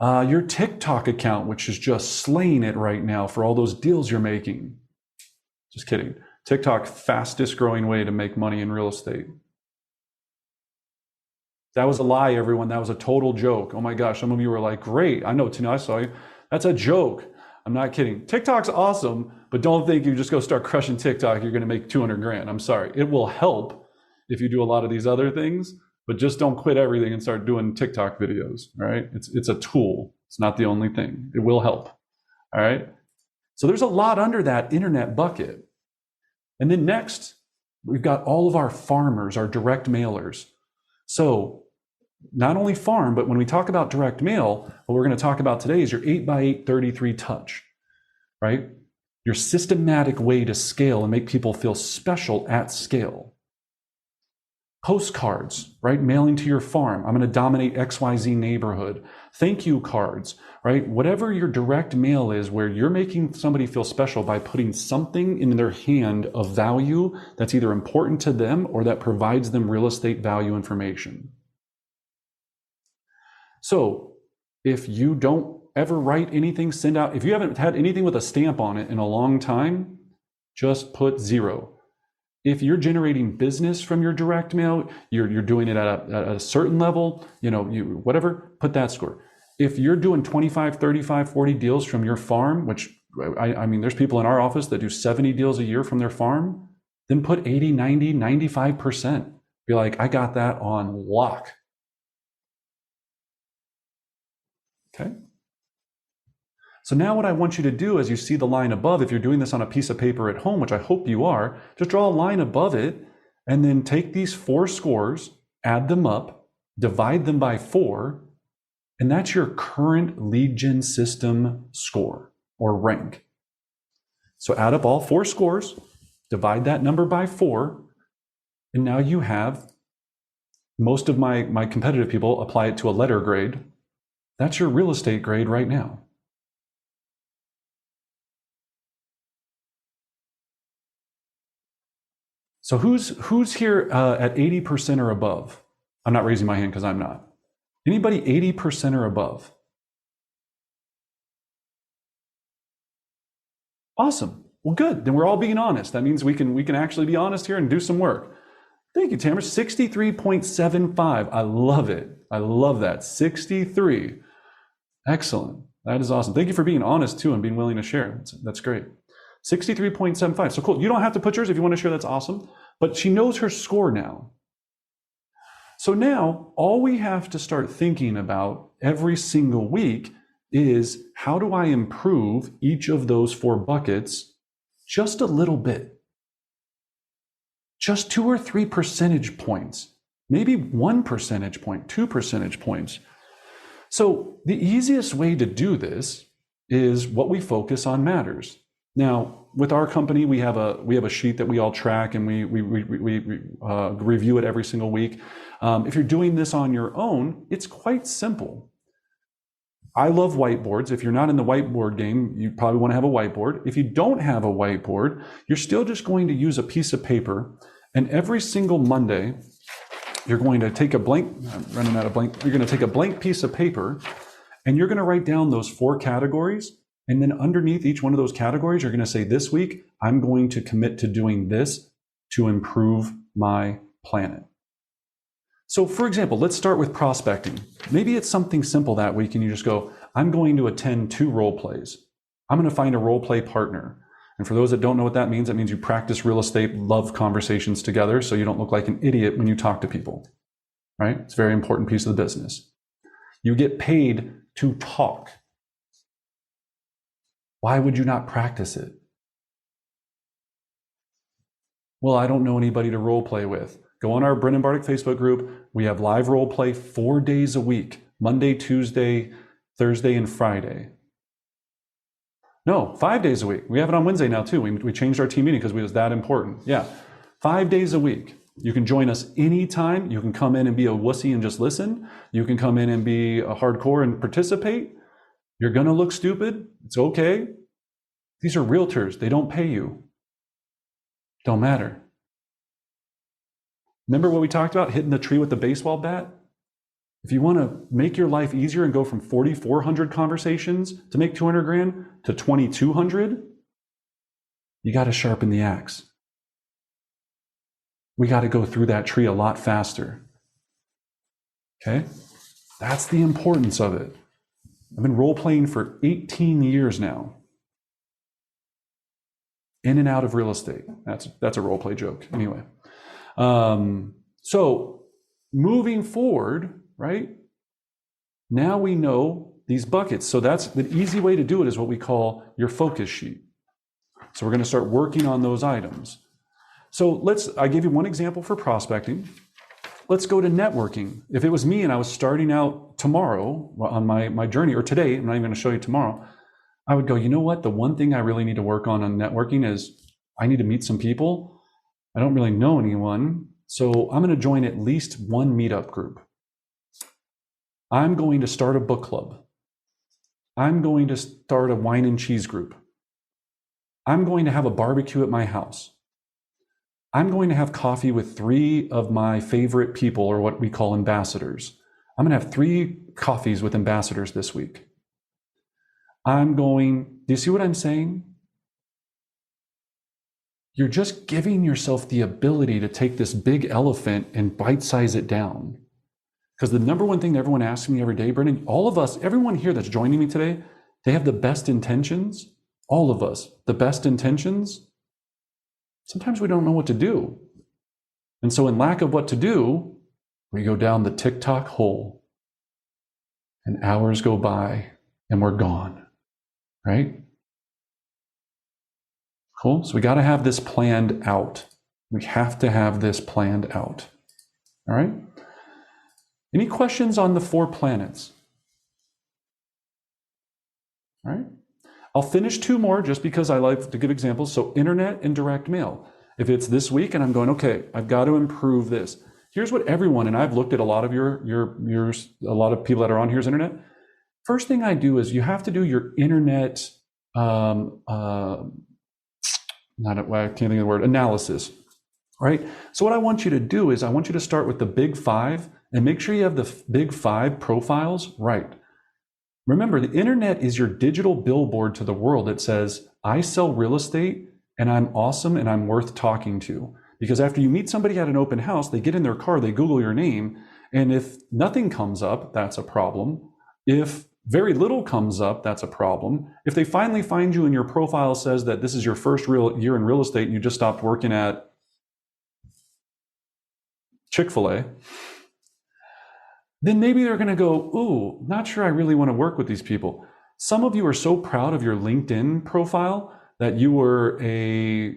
Your TikTok account, which is just slaying it right now for all those deals you're making. Just kidding. TikTok, fastest growing way to make money in real estate. That was a lie, everyone. That was a total joke. Oh my gosh, some of you were like, great. I know, Tina, I saw you. That's a joke. I'm not kidding. TikTok's awesome, but don't think you just go start crushing TikTok, you're going to make 200 grand. I'm sorry. It will help if you do a lot of these other things, but just don't quit everything and start doing TikTok videos, all right? It's a tool. It's not the only thing. It will help, all right? So there's a lot under that internet bucket. And then next, we've got all of our farmers, our direct mailers. So not only farm, but when we talk about direct mail, what we're going to talk about today is your 8x8 33 touch, right? Your systematic way to scale and make people feel special at scale. Postcards, right? Mailing to your farm. I'm going to dominate XYZ neighborhood. Thank you cards, right? Whatever your direct mail is, where you're making somebody feel special by putting something in their hand of value that's either important to them or that provides them real estate value information. So if you don't ever write anything, send out, if you haven't had anything with a stamp on it in a long time, just put 0. If you're generating business from your direct mail, you're doing it at a certain level, whatever, put that score. If you're doing 25, 35, 40 deals from your farm, which I mean, there's people in our office that do 70 deals a year from their farm, then put 80, 90, 95%. Be like, I got that on lock. Okay. So now what I want you to do as you see the line above, if you're doing this on a piece of paper at home, which I hope you are, just draw a line above it and then take these 4 scores, add them up, divide them by 4, and that's your current lead gen system score or rank. So add up all 4 scores, divide that number by 4, and now you have, most of my competitive people apply it to a letter grade. That's your real estate grade right now. So who's here at 80% or above? I'm not raising my hand because I'm not. Anybody 80% or above? Awesome. Well, good. Then we're all being honest. That means we can actually be honest here and do some work. Thank you, Tamara. 63.75. I love it. I love that. 63. Excellent. That is awesome. Thank you for being honest too and being willing to share. That's great. 63.75. So cool. You don't have to put yours if you want to share. That's awesome. But she knows her score now. So now all we have to start thinking about every single week is, how do I improve each of those 4 buckets just a little bit? Just 2 or 3 percentage points, maybe 1 percentage point, 2 percentage points. So the easiest way to do this is what we focus on matters. Now, with our company, we have a sheet that we all track, and we review it every single week. If you're doing this on your own, it's quite simple. I love whiteboards. If you're not in the whiteboard game, you probably want to have a whiteboard. If you don't have a whiteboard, you're still just going to use a piece of paper, and every single Monday, you're going to take a blank, I'm running out of blank, you're going to take a blank piece of paper, and you're going to write down those 4 categories. And then underneath each one of those categories, you're going to say, this week, I'm going to commit to doing this to improve my planet. So for example, let's start with prospecting. Maybe it's something simple that week and you just go, I'm going to attend 2 role plays. I'm going to find a role play partner. And for those that don't know what that means you practice real estate, love conversations together so you don't look like an idiot when you talk to people, right? It's a very important piece of the business. You get paid to talk. Why would you not practice it? Well, I don't know anybody to role play with. Go on our Brennan Bartic Facebook group. We have live role play 4 days a week, Monday, Tuesday, Thursday, and Friday. No, 5 days a week. We have it on Wednesday now too. We changed our team meeting because it was that important. Yeah, 5 days a week. You can join us anytime. You can come in and be a wussy and just listen. You can come in and be a hardcore and participate. You're going to look stupid. It's okay. These are realtors. They don't pay you. Don't matter. Remember what we talked about, hitting the tree with the baseball bat? If you want to make your life easier and go from 4,400 conversations to make 200 grand to 2,200, you got to sharpen the axe. We got to go through that tree a lot faster. Okay? That's the importance of it. I've been role playing for 18 years now. In and out of real estate. That's a role play joke. Anyway. So moving forward, right? Now we know these buckets. So that's the easy way to do it is what we call your focus sheet. So we're going to start working on those items. So I gave you one example for prospecting. Let's go to networking. If it was me and I was starting out tomorrow on my journey, or today, I'm not even going to show you tomorrow, I would go, you know what? The one thing I really need to work on networking is I need to meet some people. I don't really know anyone. So I'm going to join at least one meetup group. I'm going to start a book club. I'm going to start a wine and cheese group. I'm going to have a barbecue at my house. I'm going to have coffee with 3 of my favorite people, or what we call ambassadors. I'm going to have 3 coffees with ambassadors this week. do you see what I'm saying? You're just giving yourself the ability to take this big elephant and bite-size it down. Because the number one thing that everyone asks me every day, Brendan, all of us, everyone here that's joining me today, they have the best intentions. All of us, the best intentions. Sometimes we don't know what to do. And so in lack of what to do, we go down the TikTok hole. And hours go by and we're gone. Right? Cool. So we got to have this planned out. We have to have this planned out. All right? Any questions on the 4 planets? All right. I'll finish 2 more just because I like to give examples. So internet and direct mail. If it's this week and I'm going, okay, I've got to improve this. Here's what everyone, and I've looked at a lot of a lot of people that are on here's internet. First thing I do is you have to do your internet, I can't think of the word, analysis, right? So what I want you to do is I want you to start with the big 5 and make sure you have the big 5 profiles right. Remember, the internet is your digital billboard to the world that says, I sell real estate and I'm awesome and I'm worth talking to. Because after you meet somebody at an open house, they get in their car, they Google your name, and if nothing comes up, that's a problem. If very little comes up, that's a problem. If they finally find you and your profile says that this is your first real year in real estate and you just stopped working at Chick-fil-A, then maybe they're going to go, ooh, not sure I really want to work with these people. Some of you are so proud of your LinkedIn profile that you were a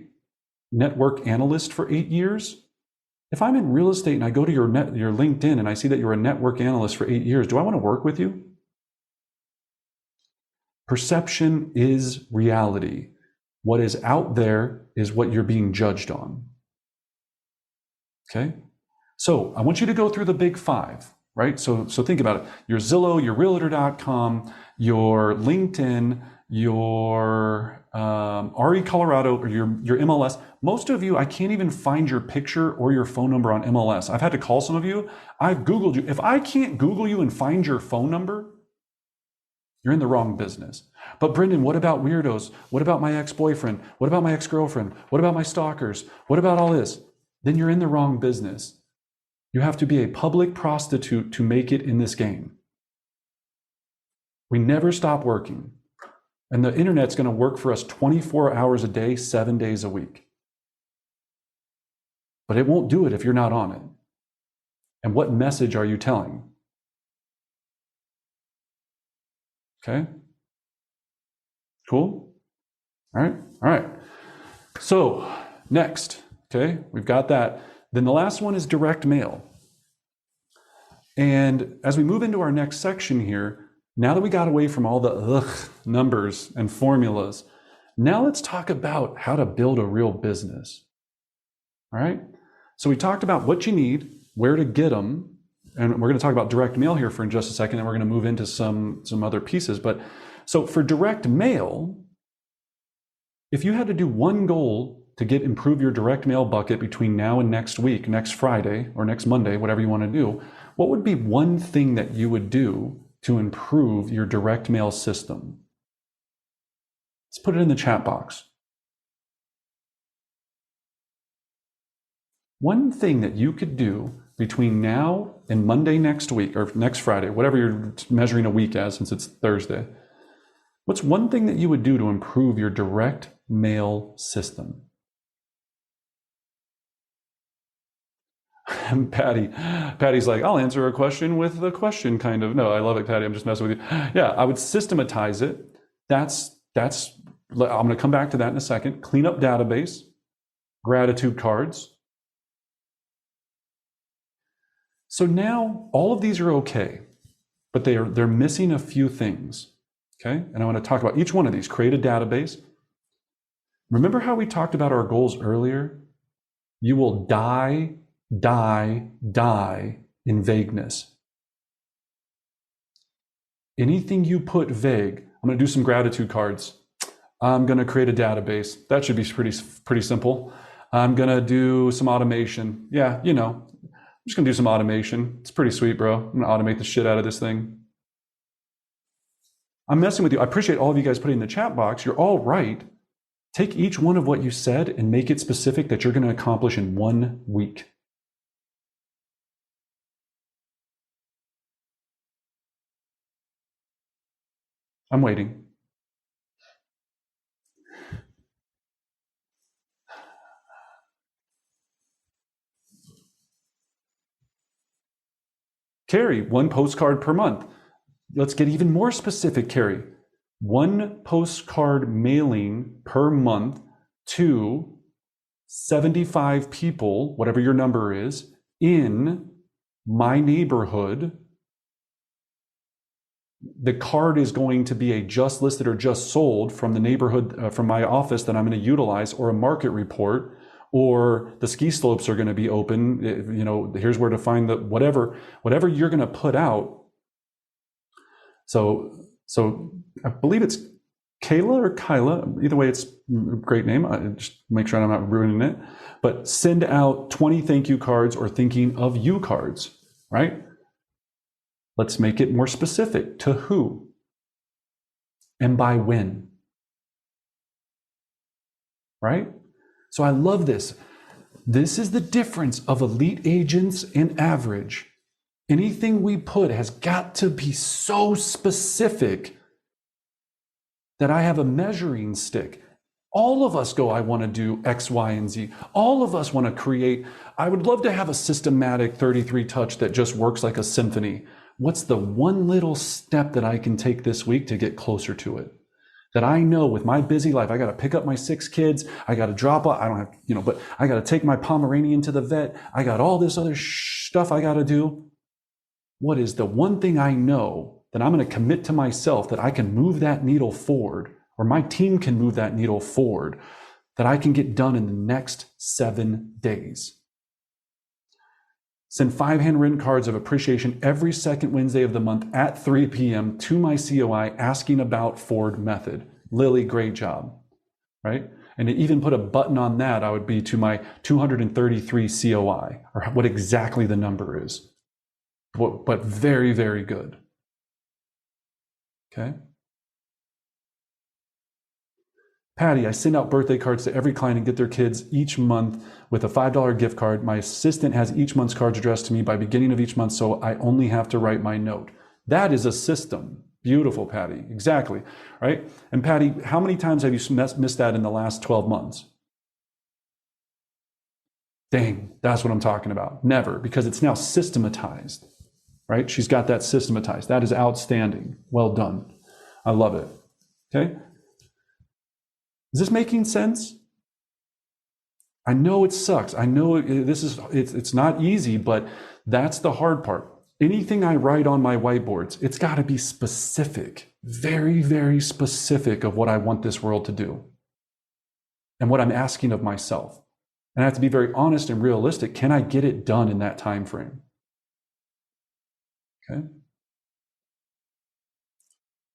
network analyst for 8 years. If I'm in real estate and I go to your LinkedIn and I see that you're a network analyst for 8 years, do I want to work with you? Perception is reality. What is out there is what you're being judged on. Okay? So I want you to go through the big 5, right? So think about it. Your Zillow, your Realtor.com, your LinkedIn, your RE Colorado, or your MLS. Most of you, I can't even find your picture or your phone number on MLS. I've had to call some of you. I've Googled you. If I can't Google you and find your phone number, you're in the wrong business. But Brendan, what about weirdos? What about my ex-boyfriend? What about my ex-girlfriend? What about my stalkers? What about all this? Then you're in the wrong business. You have to be a public prostitute to make it in this game. We never stop working. And the internet's going to work for us 24 hours a day, 7 days a week. But it won't do it if you're not on it. And what message are you telling? Okay? Cool? All right. So, next, okay, we've got that. Then the last one is direct mail. And as we move into our next section here, now that we got away from all the numbers and formulas, now let's talk about how to build a real business. All right? So we talked about what you need, where to get them, and we're going to talk about direct mail here for just a second, and we're going to move into some other pieces. But so for direct mail, if you had to do one goal to improve your direct mail bucket between now and next week, next Friday or next Monday, whatever you want to do, what would be one thing that you would do to improve your direct mail system? Let's put it in the chat box. One thing that you could do between now and Monday next week, or next Friday, whatever you're measuring a week as, since it's Thursday, what's one thing that you would do to improve your direct mail system? Patty's like, I'll answer a question with a question, kind of. No, I love it, Patty. I'm just messing with you. Yeah, I would systematize it. I'm going to come back to that in a second. Clean up database, gratitude cards. So now all of these are okay, but they're missing a few things. Okay, and I want to talk about each one of these. Create a database. Remember how we talked about our goals earlier? You will die in vagueness. Anything you put vague, I'm going to do some gratitude cards. I'm going to create a database. That should be pretty simple. I'm going to do some automation. Yeah, I'm just going to do some automation. It's pretty sweet, bro. I'm going to automate the shit out of this thing. I'm messing with you. I appreciate all of you guys putting in the chat box. You're all right. Take each one of what you said and make it specific that you're going to accomplish in 1 week. I'm waiting. Carrie, 1 postcard per month. Let's get even more specific, Carrie. 1 postcard mailing per month to 75 people, whatever your number is, in my neighborhood. The card is going to be a just listed or just sold from the neighborhood, from my office that I'm going to utilize, or a market report, or the ski slopes are going to be open. Here's where to find the whatever you're going to put out. So I believe it's Kayla or Kyla. Either way, it's a great name. I just make sure I'm not ruining it. But send out 20 thank you cards or thinking of you cards, right? Let's make it more specific. To who? And by when? Right? So I love this. This is the difference of elite agents and average. Anything we put has got to be so specific that I have a measuring stick. All of us go, I want to do X, Y, and Z. All of us want to create. I would love to have a systematic 33 touch that just works like a symphony. What's the one little step that I can take this week to get closer to it? That I know with my busy life, I got to pick up my 6 kids. I got to drop off. I don't have, but I got to take my Pomeranian to the vet. I got all this other stuff I got to do. What is the one thing I know that I'm going to commit to myself that I can move that needle forward, or my team can move that needle forward, that I can get done in the next 7 days? Send 5 handwritten cards of appreciation every second Wednesday of the month at 3 p.m. to my COI asking about Ford method. Lily, great job, right? And to even put a button on that, I would be to my 233 COI, or what exactly the number is. But very, very good. Okay? Patty, I send out birthday cards to every client and get their kids each month with a $5 gift card. My assistant has each month's cards addressed to me by beginning of each month, so I only have to write my note. That is a system. Beautiful, Patty. Exactly, right? And Patty, how many times have you missed that in the last 12 months? Dang, that's what I'm talking about. Never, because it's now systematized, right? She's got that systematized. That is outstanding. Well done. I love it. Okay? Is this making sense? I know it sucks. I know it's not easy, but that's the hard part. Anything I write on my whiteboards, it's got to be specific, very, very specific of what I want this world to do and what I'm asking of myself. And I have to be very honest and realistic. Can I get it done in that time frame? Okay.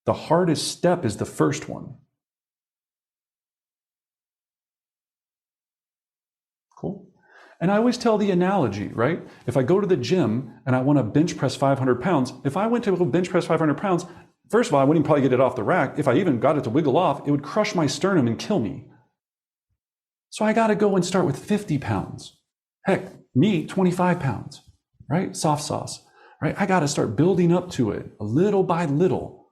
The hardest step is the first one. And I always tell the analogy, right? If I go to the gym and I want to bench press 500 pounds, if I went to go bench press 500 pounds, first of all, I wouldn't probably get it off the rack. If I even got it to wiggle off, it would crush my sternum and kill me. So I got to go and start with 50 pounds. Heck, me, 25 pounds, right? Soft sauce, right? I got to start building up to it little by little.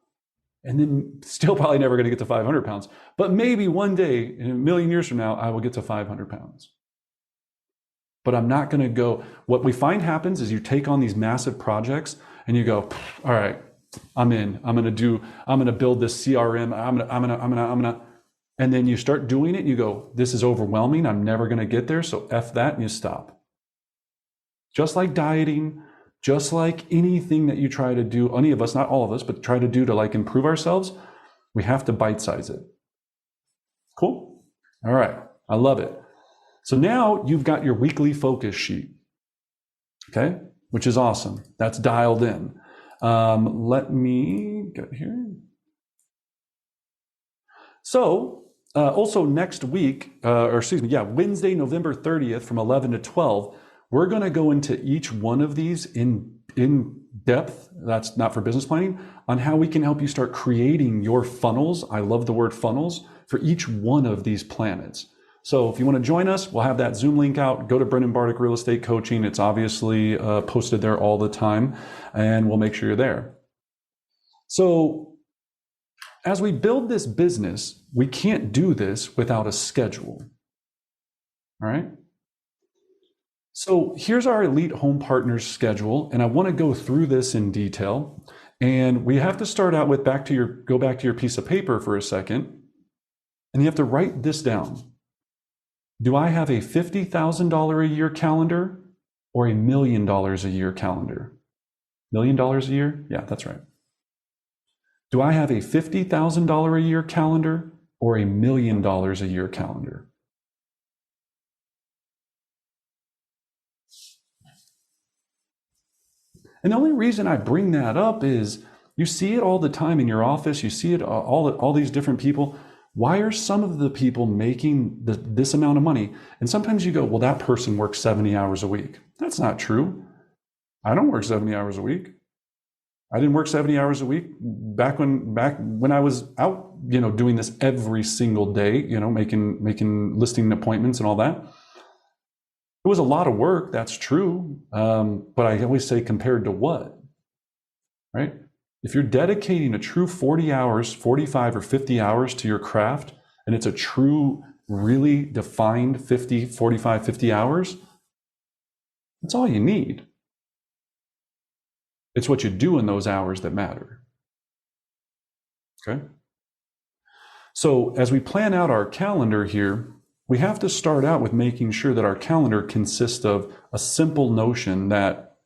And then still probably never going to get to 500 pounds. But maybe one day, in a million years from now, I will get to 500 pounds. But I'm not going to go. What we find happens is you take on these massive projects and you go, all right, I'm in. I'm going to build this CRM. I'm going to, and then you start doing it and you go, this is overwhelming. I'm never going to get there. So F that, and you stop. Just like dieting, just like anything that you try to do, any of us, not all of us, but try to do to like improve ourselves, we have to bite size it. Cool? All right. I love it. So now you've got your weekly focus sheet, okay, which is awesome. That's dialed in. Let me get here. So also next week, Wednesday, November 30th from 11 to 12, we're going to go into each one of these in depth. That's not for business planning, on how we can help you start creating your funnels. I love the word funnels for each one of these planets. So if you want to join us, we'll have that Zoom link out. Go to Brendan Bartic Real Estate Coaching. It's obviously posted there all the time, and we'll make sure you're there. So as we build this business, we can't do this without a schedule. All right? So here's our Elite Home Partners schedule, and I want to go through this in detail. And we have to start out with go back to your piece of paper for a second, and you have to write this down. Do I have a $50,000 a year calendar or $1 million a year calendar? $1 million a year? Yeah, that's right. Do I have a $50,000 a year calendar or $1 million a year calendar? And the only reason I bring that up is you see it all the time in your office. You see it all these different people. Why are some of the people making this amount of money? And sometimes you go, well, that person works 70 hours a week. That's not true. I don't work 70 hours a week. I didn't work 70 hours a week back when I was out, doing this every single day, making listing appointments and all that. It was a lot of work. That's true. But I always say compared to what, right? If you're dedicating a true 40 hours, 45 or 50 hours to your craft, and it's a true, really defined 45, 50 hours, that's all you need. It's what you do in those hours that matter. Okay? So as we plan out our calendar here, we have to start out with making sure that our calendar consists of a simple notion that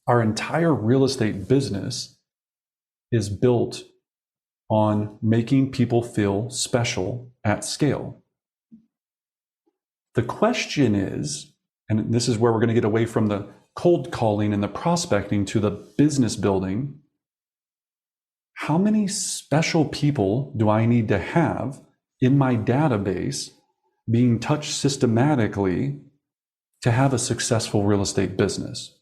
our entire real estate business is built on making people feel special at scale. The question is, and this is where we're going to get away from the cold calling and the prospecting to the business building, how many special people do I need to have in my database being touched systematically to have a successful real estate business?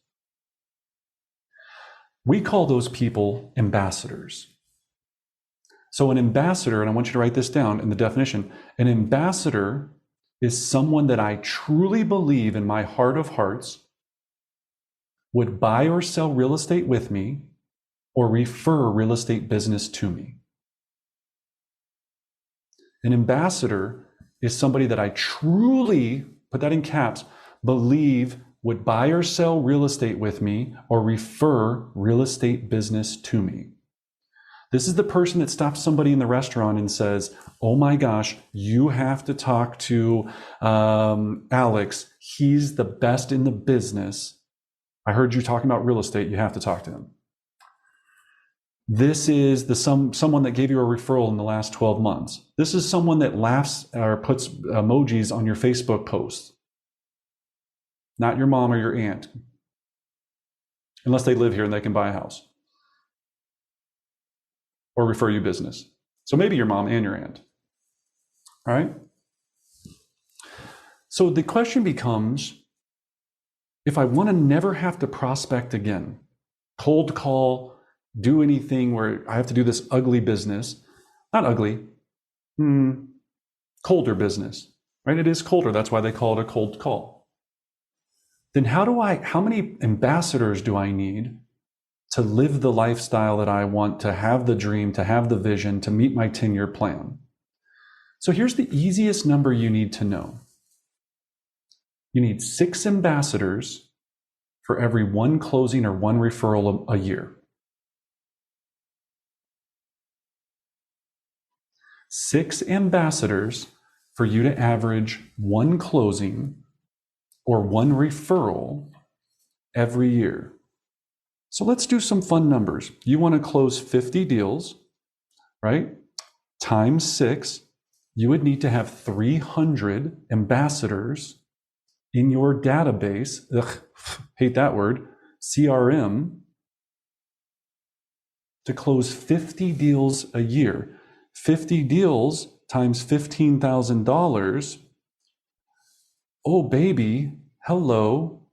We call those people ambassadors. So an ambassador, and I want you to write this down in the definition, an ambassador is someone that I truly believe in my heart of hearts would buy or sell real estate with me or refer real estate business to me. An ambassador is somebody that I truly, put that in caps, believe would buy or sell real estate with me or refer real estate business to me. This is the person that stops somebody in the restaurant and says, oh my gosh, you have to talk to Alex. He's the best in the business. I heard you talking about real estate. You have to talk to him. This is someone that gave you a referral in the last 12 months. This is someone that laughs or puts emojis on your Facebook posts. Not your mom or your aunt, unless they live here and they can buy a house or refer you business. So maybe your mom and your aunt, all right? So the question becomes, if I want to never have to prospect again, cold call, do anything where I have to do this ugly business, not ugly, colder business, right? It is colder. That's why they call it a cold call. Then how many ambassadors do I need to live the lifestyle that I want, to have the dream, to have the vision, to meet my 10-year plan? So here's the easiest number you need to know. You need 6 ambassadors for every 1 closing or 1 referral a year. 6 ambassadors for you to average 1 closing or 1 referral every year. So let's do some fun numbers. You want to close 50 deals, right? Times 6, you would need to have 300 ambassadors in your database, hate that word, CRM, to close 50 deals a year. 50 deals times $15,000. Oh, baby, hello,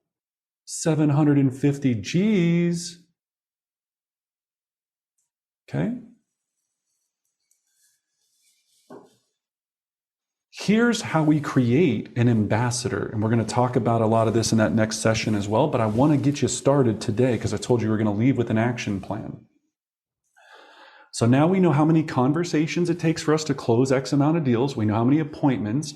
750 G's. Okay. Here's how we create an ambassador. And we're going to talk about a lot of this in that next session as well. But I want to get you started today because I told you we're going to leave with an action plan. So now we know how many conversations it takes for us to close X amount of deals. We know how many appointments.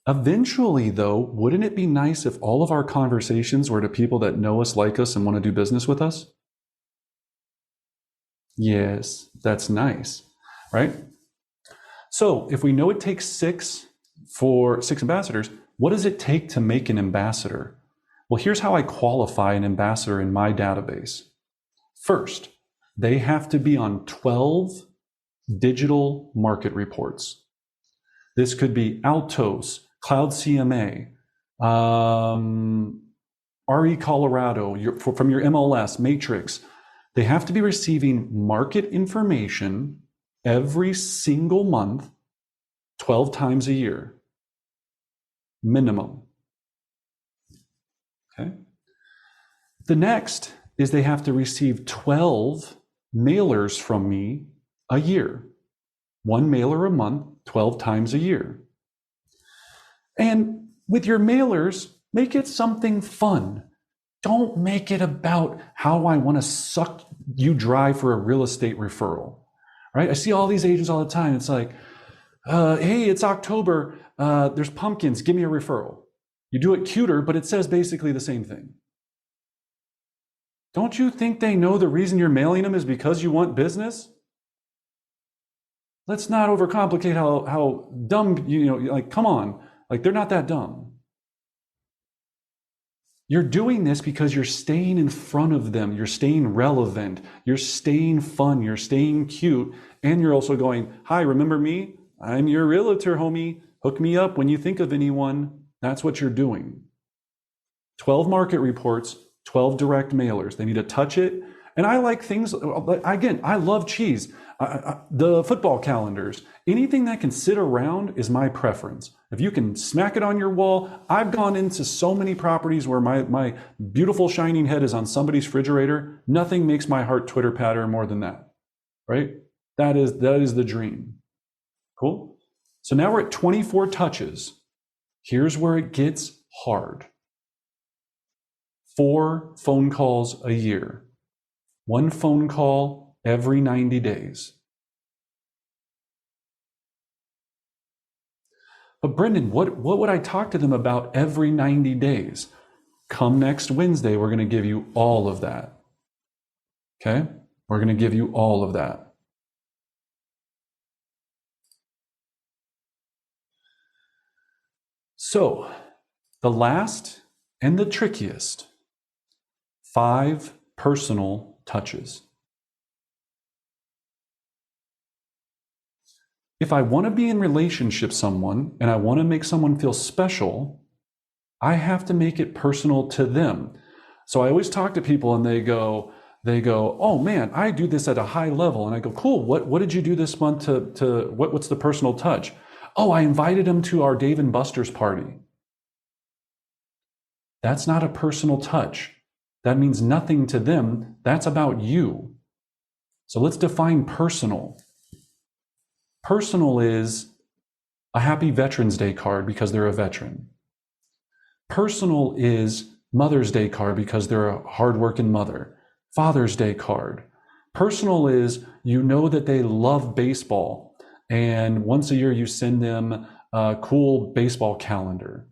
Eventually, though, wouldn't it be nice if all of our conversations were to people that know us, like us, and want to do business with us? Yes, that's nice, right? So if we know it takes 6 ambassadors, what does it take to make an ambassador? Well, here's how I qualify an ambassador in my database. First, they have to be on 12 digital market reports. This could be Altos, Cloud CMA, RE Colorado, from your MLS, Matrix. They have to be receiving market information every single month, 12 times a year, minimum. Okay. The next is they have to receive 12 mailers from me a year. 1 mailer a month, 12 times a year. And with your mailers, make it something fun. Don't make it about how I want to suck you dry for a real estate referral. Right? I see all these agents all the time. It's like, hey, it's October. There's pumpkins. Give me a referral. You do it cuter, but it says basically the same thing. Don't you think they know the reason you're mailing them is because you want business? Let's not overcomplicate how dumb, like, come on. Like, they're not that dumb. You're doing this because you're staying in front of them. You're staying relevant. You're staying fun. You're staying cute. And you're also going, hi, remember me? I'm your realtor, homie. Hook me up when you think of anyone. That's what you're doing. 12 market reports, 12 direct mailers. They need to touch it. And I like things, again, I love cheese. The football calendars, anything that can sit around is my preference. If you can smack it on your wall, I've gone into so many properties where my beautiful shining head is on somebody's refrigerator. Nothing makes my heart Twitter patter more than that, right? That is the dream. Cool. So now we're at 24 touches. Here's where it gets hard. 4 phone calls a year. 1 phone call every 90 days. But Brendan, what would I talk to them about every 90 days? Come next Wednesday, we're going to give you all of that. Okay? We're going to give you all of that. So, the last and the trickiest, 5 personal touches. If I want to be in relationship with someone and I want to make someone feel special, I have to make it personal to them. So I always talk to people and they go, oh man, I do this at a high level. And I go, cool, what did you do this month what's the personal touch? Oh, I invited him to our Dave and Buster's party. That's not a personal touch. That means nothing to them. That's about you. So let's define personal. Personal is a happy Veterans Day card because they're a veteran. Personal is Mother's Day card because they're a hardworking mother. Father's Day card. Personal is you know that they love baseball, and once a year you send them a cool baseball calendar.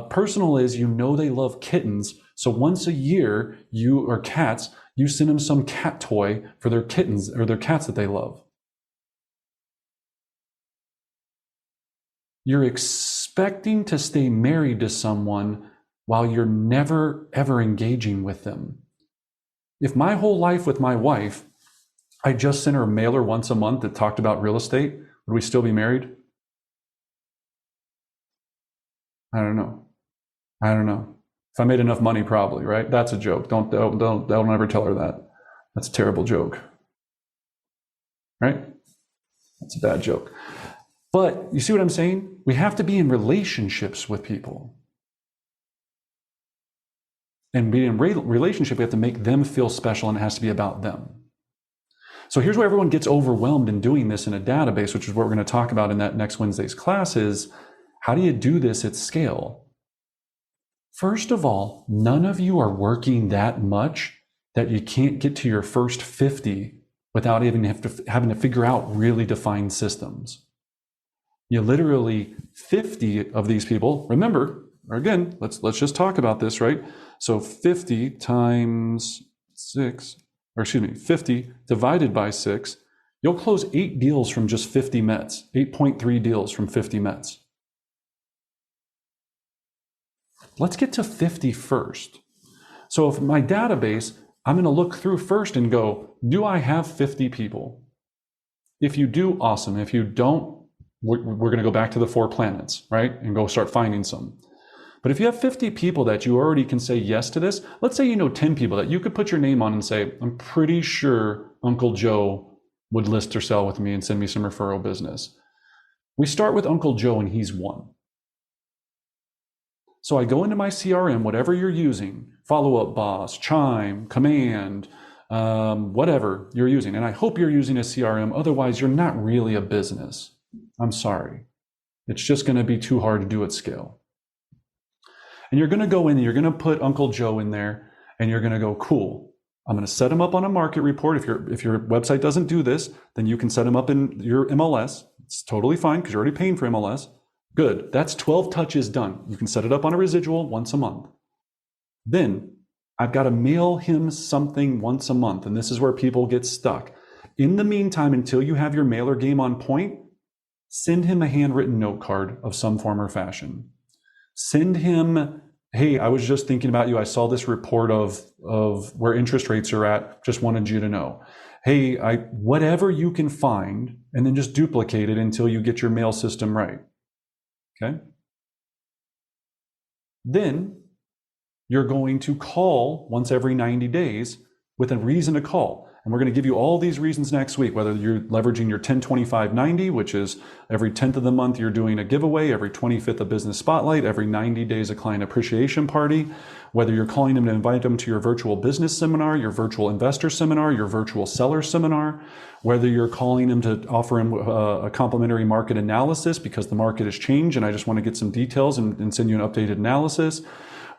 Personal is you know they love kittens, so once a year or cats, you send them some cat toy for their kittens or their cats that they love. You're expecting to stay married to someone while you're never ever engaging with them. If my whole life with my wife, I just sent her a mailer once a month that talked about real estate, would we still be married? I don't know. If I made enough money, probably, right? That's a joke. Don't ever tell her that. That's a terrible joke. Right? That's a bad joke. But you see what I'm saying? We have to be in relationships with people. And being in relationship, we have to make them feel special, and it has to be about them. So here's where everyone gets overwhelmed in doing this in a database, which is what we're going to talk about in that next Wednesday's class, is how do you do this at scale? First of all, none of you are working that much that you can't get to your first 50 without even having to figure out really defined systems. You literally 50 of these people, remember, or again, let's just talk about this, right? So 50 times 6, or excuse me, 50 divided by 6, you'll close 8 deals from just 50 Mets, 8.3 deals from 50 Mets. Let's get to 50 first. So if my database, I'm going to look through first and go, do I have 50 people? If you do, awesome. If you don't, we're going to go back to the 4 planets, right? And go start finding some. But if you have 50 people that you already can say yes to this, let's say you know 10 people that you could put your name on and say, I'm pretty sure Uncle Joe would list or sell with me and send me some referral business. We start with Uncle Joe and he's 1. So I go into my CRM, whatever you're using, Follow-Up Boss, Chime, Command, whatever you're using. And I hope you're using a CRM. Otherwise, you're not really a business. I'm sorry. It's just going to be too hard to do at scale. And you're going to go in and you're going to put Uncle Joe in there and you're going to go, cool. I'm going to set him up on a market report. If your website doesn't do this, then you can set him up in your MLS. It's totally fine because you're already paying for MLS. Good. That's 12 touches done. You can set it up on a residual once a month. Then I've got to mail him something once a month. And this is where people get stuck. In the meantime, until you have your mailer game on point, send him a handwritten note card of some form or fashion. Send him, hey, I was just thinking about you. I saw this report of where interest rates are at. Just wanted you to know. Hey, whatever you can find, and then just duplicate it until you get your mail system right. Okay? Then you're going to call once every 90 days with a reason to call. And we're going to give you all these reasons next week, whether you're leveraging your 10-25-90, which is every 10th of the month you're doing a giveaway, every 25th a business spotlight, every 90 days a client appreciation party, whether you're calling them to invite them to your virtual business seminar, your virtual investor seminar, your virtual seller seminar, whether you're calling them to offer him a complimentary market analysis because the market has changed and I just want to get some details and send you an updated analysis.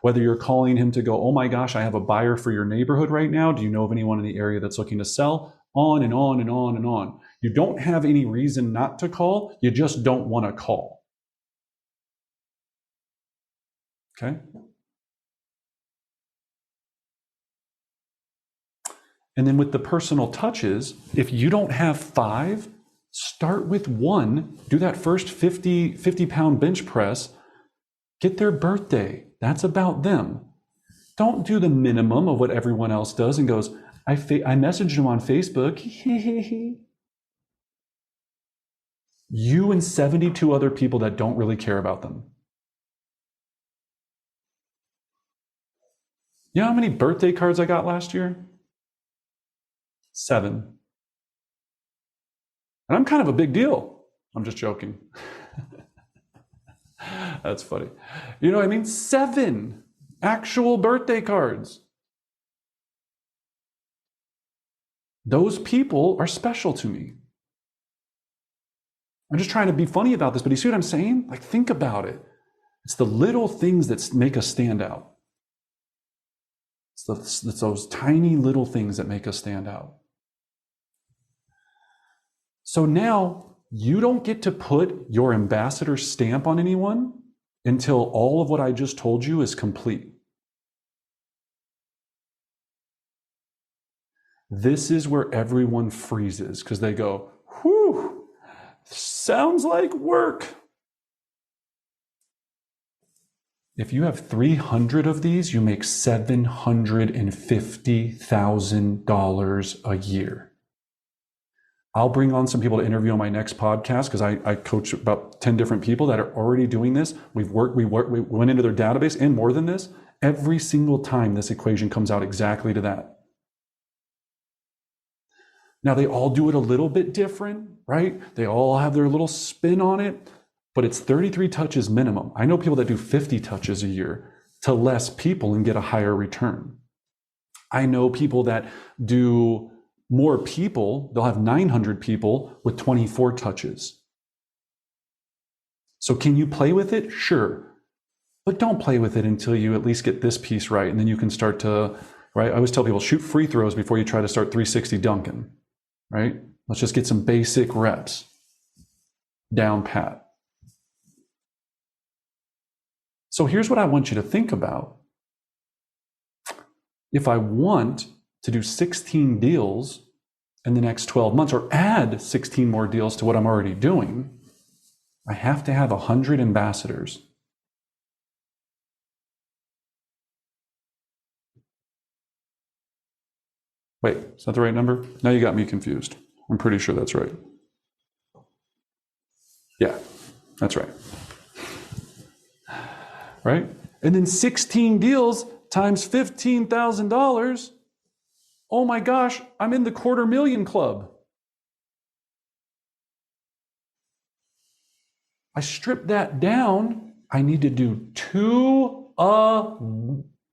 Whether you're calling him to go, oh my gosh, I have a buyer for your neighborhood right now. Do you know of anyone in the area that's looking to sell? On and on and on and on. You don't have any reason not to call. You just don't want to call. Okay? And then with the personal touches, if you don't have 5, start with 1. Do that first 50-pound bench press. Get their birthday. That's about them. Don't do the minimum of what everyone else does and goes, I messaged him on Facebook. You and 72 other people that don't really care about them. You know how many birthday cards I got last year? 7. And I'm kind of a big deal. I'm just joking. That's funny. You know what I mean? 7 actual birthday cards. Those people are special to me. I'm just trying to be funny about this, but you see what I'm saying? Like, think about it. It's the little things that make us stand out. It's those tiny little things that make us stand out. So now you don't get to put your ambassador stamp on anyone until all of what I just told you is complete. This is where everyone freezes because they go, whew, sounds like work. If you have 300 of these, you make $750,000 a year. I'll bring on some people to interview on my next podcast because I coach about 10 different people that are already doing this. We went into their database and more than this. Every single time this equation comes out exactly to that. Now they all do it a little bit different, right? They all have their little spin on it, but it's 33 touches minimum. I know people that do 50 touches a year to less people and get a higher return. I know people that do more people, they'll have 900 people with 24 touches. So can you play with it? Sure. But don't play with it until you at least get this piece right. And then you can start to, right? I always tell people, shoot free throws before you try to start 360 dunking, right? Let's just get some basic reps down pat. So here's what I want you to think about. If I want to do 16 deals in the next 12 months or add 16 more deals to what I'm already doing, I have to have 100 ambassadors. Wait, is that the right number? Now you got me confused. I'm pretty sure that's right. Yeah, that's right. Right? And then 16 deals times $15,000. Oh my gosh, I'm in the $250,000 club. I stripped that down. I need to do 2 a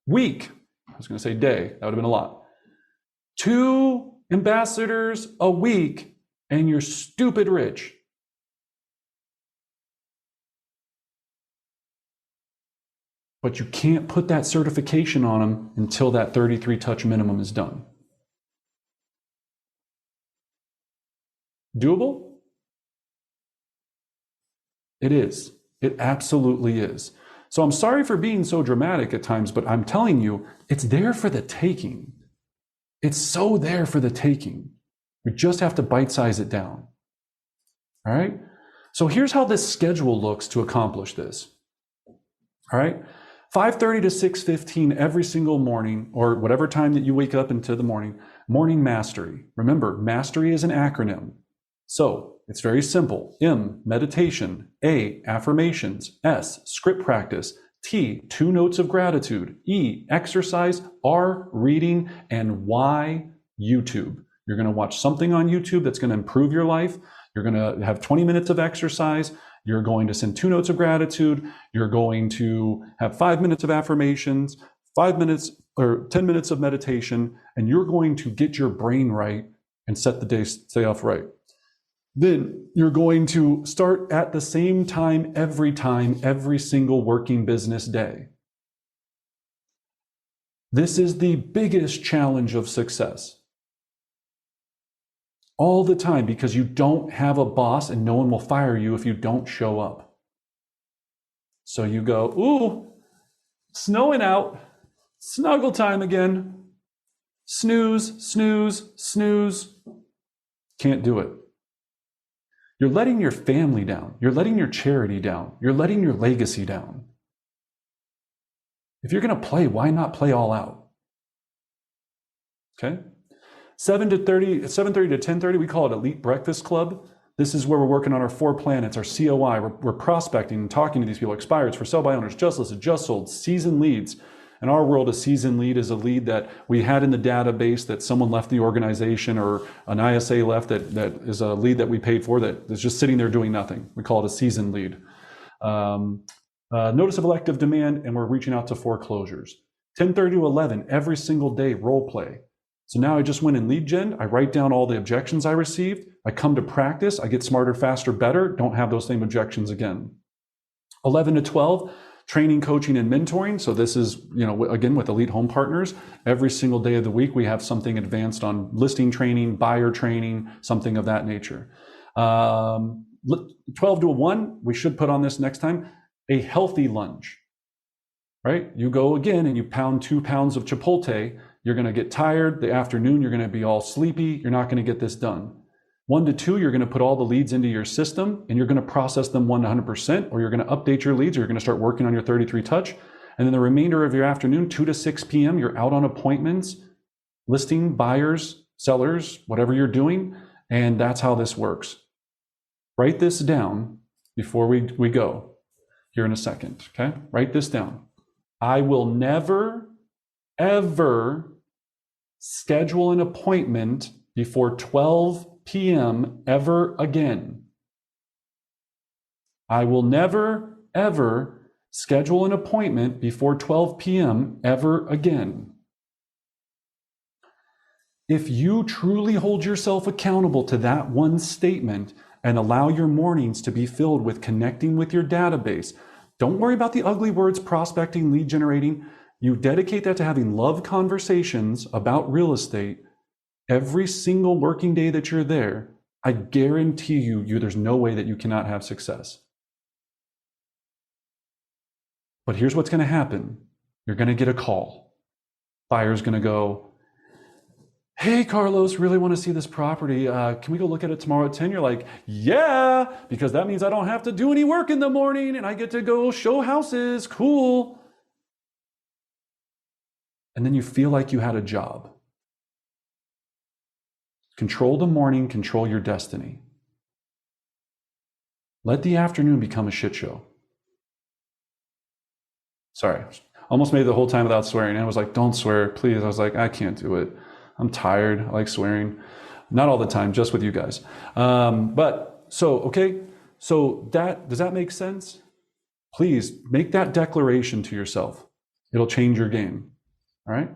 week. I was going to say day. That would have been a lot. 2 ambassadors a week, and you're stupid rich. But you can't put that certification on them until that 33 touch minimum is done. Doable? It is. It absolutely is. So I'm sorry for being so dramatic at times, but I'm telling you, it's there for the taking. It's so there for the taking. We just have to bite-size it down. All right? So here's how this schedule looks to accomplish this. All right? 5:30 to 6:15 every single morning, or whatever time that you wake up into the morning mastery. Remember, mastery is an acronym. So it's very simple. M, meditation. A, affirmations. S, script practice. T, 2 notes of gratitude. E, exercise. R, reading. And Y, YouTube. You're going to watch something on YouTube that's going to improve your life. You're going to have 20 minutes of exercise. You're going to send 2 notes of gratitude. You're going to have 5 minutes of affirmations, 5 minutes or 10 minutes of meditation, and you're going to get your brain right and set the day off right. Then you're going to start at the same time, every single working business day. This is the biggest challenge of success. All the time, because you don't have a boss and no one will fire you if you don't show up. So you go, ooh, snowing out, snuggle time again. Snooze, snooze, snooze. Can't do it. You're letting your family down. You're letting your charity down. You're letting your legacy down. If you're going to play, why not play all out? Okay? 7:30 to 10:30, we call it Elite Breakfast Club. This is where we're working on our 4 planets, our COI. We're prospecting and talking to these people, expireds, for sale by owners, just listed, just sold, seasoned leads. In our world, a seasoned lead is a lead that we had in the database that someone left the organization or an ISA left that is a lead that we paid for that is just sitting there doing nothing. We call it a seasoned lead. Notice of elective demand, and we're reaching out to foreclosures. 10:30 to 11, every single day, role play. So now I just went in lead gen, I write down all the objections I received, I come to practice, I get smarter, faster, better, don't have those same objections again. 11 to 12, training, coaching, and mentoring. So this is, again, with Elite Home Partners, every single day of the week, we have something advanced on listing training, buyer training, something of that nature. 12 to 1, we should put on this next time, a healthy lunge, right? You go again and you pound 2 pounds of Chipotle, you're gonna get tired. The afternoon, you're gonna be all sleepy. You're not gonna get this done. 1 to 2, you're gonna put all the leads into your system and you're gonna process them 100%, or you're gonna update your leads, or you're gonna start working on your 33 touch. And then the remainder of your afternoon, 2 to 6 p.m., you're out on appointments, listing buyers, sellers, whatever you're doing. And that's how this works. Write this down before we go here in a second, okay? Write this down. I will never, ever schedule an appointment before 12 p.m. ever again. I will never, ever schedule an appointment before 12 p.m. ever again. If you truly hold yourself accountable to that one statement and allow your mornings to be filled with connecting with your database, don't worry about the ugly words, prospecting, lead generating. You dedicate that to having love conversations about real estate every single working day that you're there. I guarantee you, there's no way that you cannot have success. But here's what's going to happen. You're going to get a call. Buyer's going to go, hey, Carlos, really want to see this property. Can we go look at it tomorrow at 10? You're like, yeah, because that means I don't have to do any work in the morning and I get to go show houses. Cool. And then you feel like you had a job. Control the morning, control your destiny. Let the afternoon become a shit show. Sorry, almost made it the whole time without swearing. And I was like, don't swear, please. I was like, I can't do it. I'm tired. I like swearing. Not all the time, just with you guys. Okay. So does that make sense? Please make that declaration to yourself. It'll change your game. All right.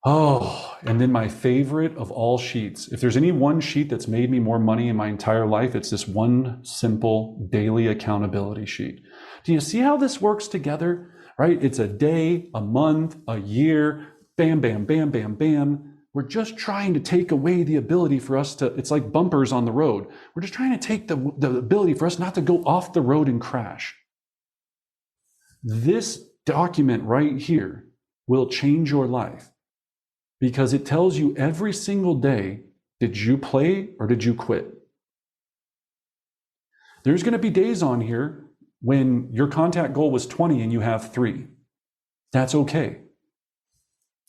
Oh, and then my favorite of all sheets. If there's any one sheet that's made me more money in my entire life, it's this one simple daily accountability sheet. Do you see how this works together? Right? It's a day, a month, a year, bam, bam, bam, bam, bam. We're just trying to take away the ability for us to, it's like bumpers on the road. We're just trying to take the ability for us not to go off the road and crash. This document right here will change your life because it tells you every single day, did you play or did you quit? There's going to be days on here when your contact goal was 20 and you have 3. That's okay.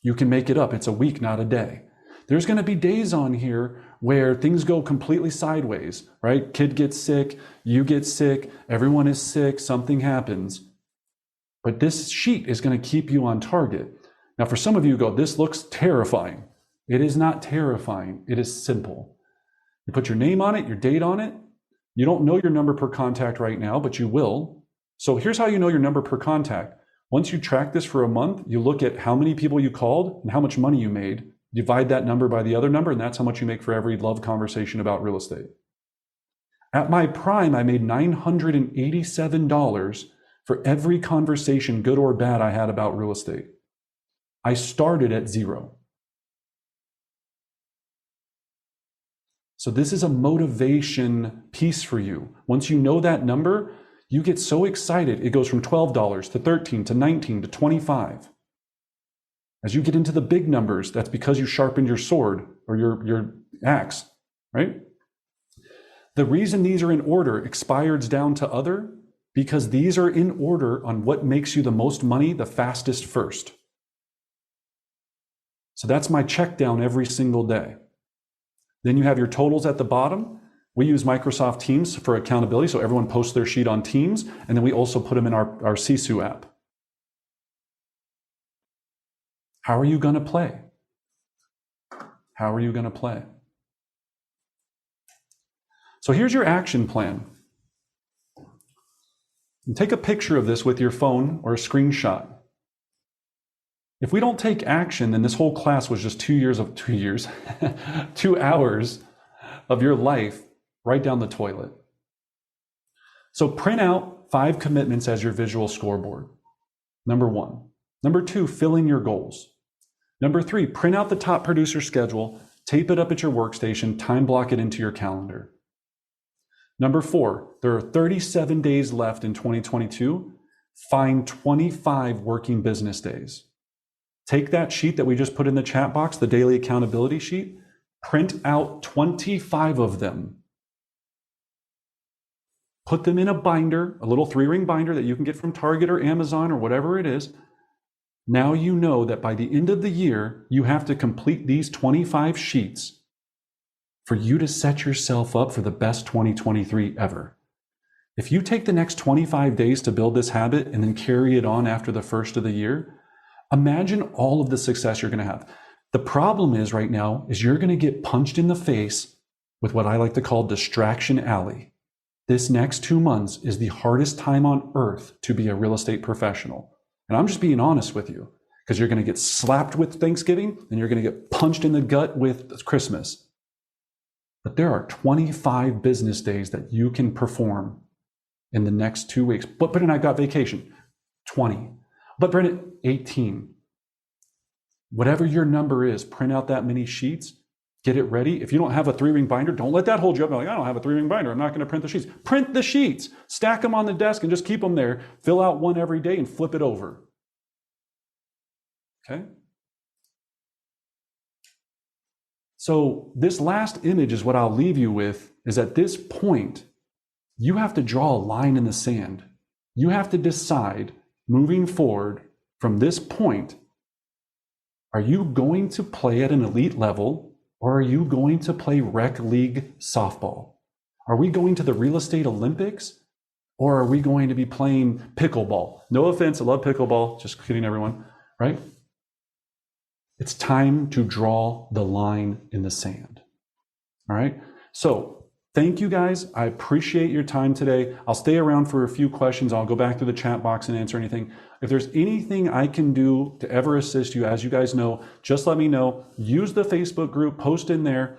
You can make it up. It's a week, not a day. There's going to be days on here where things go completely sideways, right? Kid gets sick, you get sick, everyone is sick, something happens. But this sheet is going to keep you on target. Now, for some of you go, this looks terrifying. It is not terrifying. It is simple. You put your name on it, your date on it. You don't know your number per contact right now, but you will. So here's how you know your number per contact. Once you track this for a month, you look at how many people you called and how much money you made. Divide that number by the other number, and that's how much you make for every love conversation about real estate. At my prime, I made $987 for every conversation, good or bad, I had about real estate. I started at 0. So this is a motivation piece for you. Once you know that number, you get so excited. It goes from $12 to $13 to $19 to $25. As you get into the big numbers, that's because you sharpened your sword or your axe, right? The reason these are in order, expireds down to other, because these are in order on what makes you the most money the fastest first. So that's my check down every single day. Then you have your totals at the bottom. We use Microsoft Teams for accountability, so everyone posts their sheet on Teams, and then we also put them in our Sisu app. How are you going to play? How are you going to play? So here's your action plan. And take a picture of this with your phone or a screenshot. If we don't take action, then this whole class was just 2 hours of your life right down the toilet. So print out 5 commitments as your visual scoreboard. Number 1. Number 2, fill in your goals. Number 3, print out the top producer schedule, tape it up at your workstation, time block it into your calendar. Number 4, there are 37 days left in 2022. Find 25 working business days. Take that sheet that we just put in the chat box, the daily accountability sheet, print out 25 of them. Put them in a binder, a little 3-ring binder that you can get from Target or Amazon or whatever it is. Now you know that by the end of the year, you have to complete these 25 sheets for you to set yourself up for the best 2023 ever. If you take the next 25 days to build this habit and then carry it on after the first of the year, imagine all of the success you're going to have. The problem is right now is you're going to get punched in the face with what I like to call distraction alley. This next 2 months is the hardest time on earth to be a real estate professional. And I'm just being honest with you, because you're going to get slapped with Thanksgiving and you're going to get punched in the gut with Christmas. But there are 25 business days that you can perform in the next 2 weeks. But Brendan, I got vacation. 20. But Brendan, 18. Whatever your number is, print out that many sheets, get it ready. If you don't have a 3-ring binder, don't let that hold you up. Like, I don't have a 3-ring binder. I'm not going to print the sheets. Print the sheets, stack them on the desk and just keep them there. Fill out one every day and flip it over. Okay? So this last image is what I'll leave you with, is at this point, you have to draw a line in the sand. You have to decide moving forward from this point, are you going to play at an elite level or are you going to play rec league softball? Are we going to the real estate Olympics or are we going to be playing pickleball? No offense, I love pickleball. Just kidding, everyone, right? It's time to draw the line in the sand. All right. So thank you guys. I appreciate your time today. I'll stay around for a few questions. I'll go back to the chat box and answer anything. If there's anything I can do to ever assist you, as you guys know, just let me know. Use the Facebook group, post in there.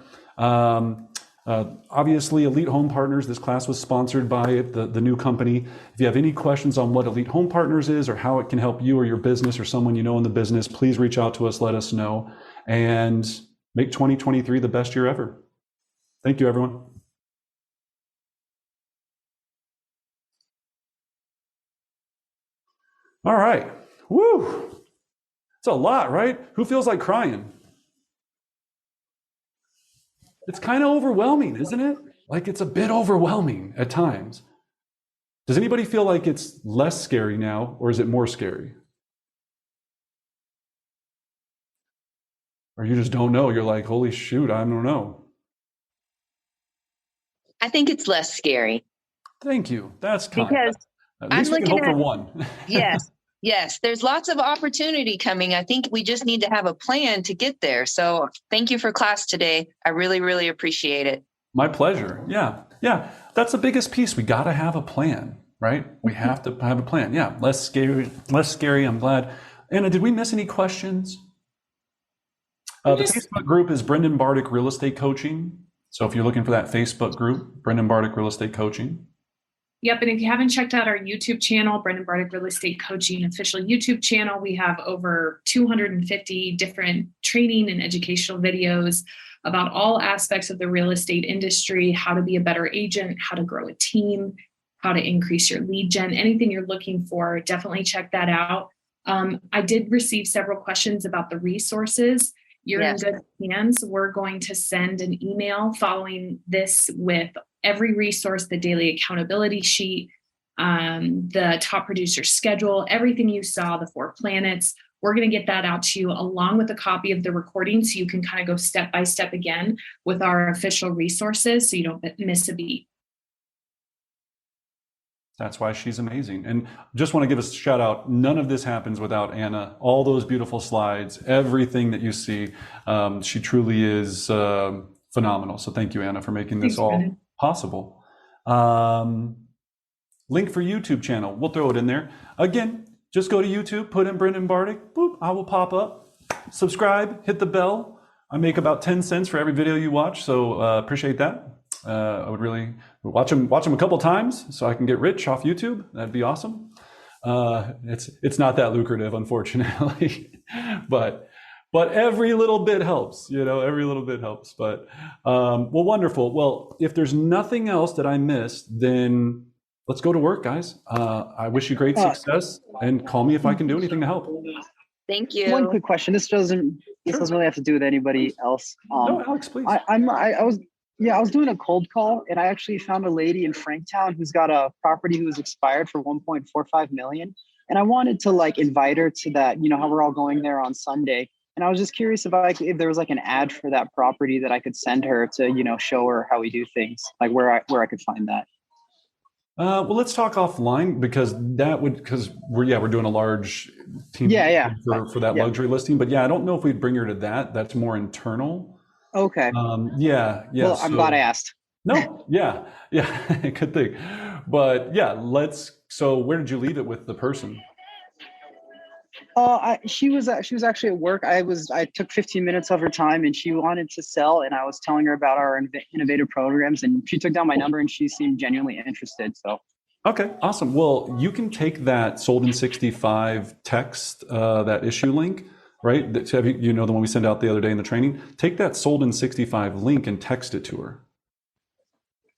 Obviously, Elite Home Partners, this class was sponsored by the new company. If you have any questions on what Elite Home Partners is or how it can help you or your business or someone you know in the business, please reach out to us, let us know, and make 2023 the best year ever. Thank you, everyone. All right. Woo. It's a lot, right? Who feels like crying? It's kind of overwhelming, isn't it? Like it's a bit overwhelming at times. Does anybody feel like it's less scary now, or is it more scary? Or you just don't know. You're like, holy shoot, I don't know. I think it's less scary. Thank you. That's kind. Because at least we can hope for one. Yes. There's lots of opportunity coming. I think we just need to have a plan to get there. So thank you for class today. I really, really appreciate it. My pleasure. Yeah. That's the biggest piece. We got to have a plan, right? We have to have a plan. Yeah. Less scary. I'm glad. Anna, did we miss any questions? The Facebook group is Brendan Bartic Real Estate Coaching. So if you're looking for that Facebook group, Brendan Bartic Real Estate Coaching. Yep. And if you haven't checked out our YouTube channel, Brendan Bartic Real Estate Coaching official YouTube channel, we have over 250 different training and educational videos about all aspects of the real estate industry, how to be a better agent, how to grow a team, how to increase your lead gen, anything you're looking for, definitely check that out. I did receive several questions about the resources. You're in good hands. We're going to send an email following this with every resource, the daily accountability sheet, the top producer schedule, everything you saw, the 4 planets. We're going to get that out to you along with a copy of the recording so you can kind of go step by step again with our official resources so you don't miss a beat. That's why she's amazing. And just want to give a shout out. None of this happens without Anna. All those beautiful slides, everything that you see, she truly is phenomenal. So thank you, Anna, for making this all possible. link for YouTube channel. We'll throw it in there. Again, just go to YouTube, put in Brendan Bartic, boop, I will pop up. Subscribe, hit the bell. I make about 10 cents for every video you watch, so appreciate that. I would really watch them a couple times so I can get rich off YouTube. That'd be awesome. It's not that lucrative, unfortunately, but every little bit helps, every little bit helps. But well, wonderful. Well, if there's nothing else that I missed, then let's go to work, guys. I wish you great success, and call me if I can do anything to help. Thank you. One quick question. This doesn't really have to do with anybody else. No, Alex, please. I was doing a cold call, and I actually found a lady in Franktown who's got a property who was expired for 1.45 million. And I wanted to invite her to that, how we're all going there on Sunday. And I was just curious if there was an ad for that property that I could send her to, show her how we do things, where I could find that. Well, let's talk offline because we're doing a large team for that luxury listing. But I don't know if we'd bring her to that. That's more internal. Okay. Well, I'm glad I asked. No, good thing. But so where did you leave it with the person? She was actually at work. I took 15 minutes of her time, and she wanted to sell, and I was telling her about our innovative programs, and she took down my number, and she seemed genuinely interested. So. Okay, awesome. Well, you can take that sold in 65 text, that issue link, right? The one we sent out the other day in the training. Take that sold in 65 link and text it to her.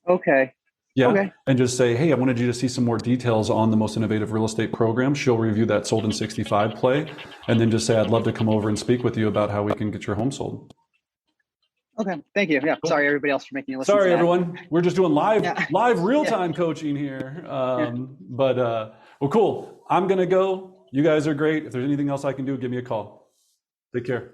Okay. Yeah. Okay. And just say, hey, I wanted you to see some more details on the most innovative real estate program. She'll review that sold in 65 play. And then just say, I'd love to come over and speak with you about how we can get your home sold. Okay. Thank you. Yeah. Cool. Sorry, everybody else, for making you listen. Sorry, to that. everyone. We're just doing live real-time coaching here. Well, cool. I'm going to go. You guys are great. If there's anything else I can do, give me a call. Take care.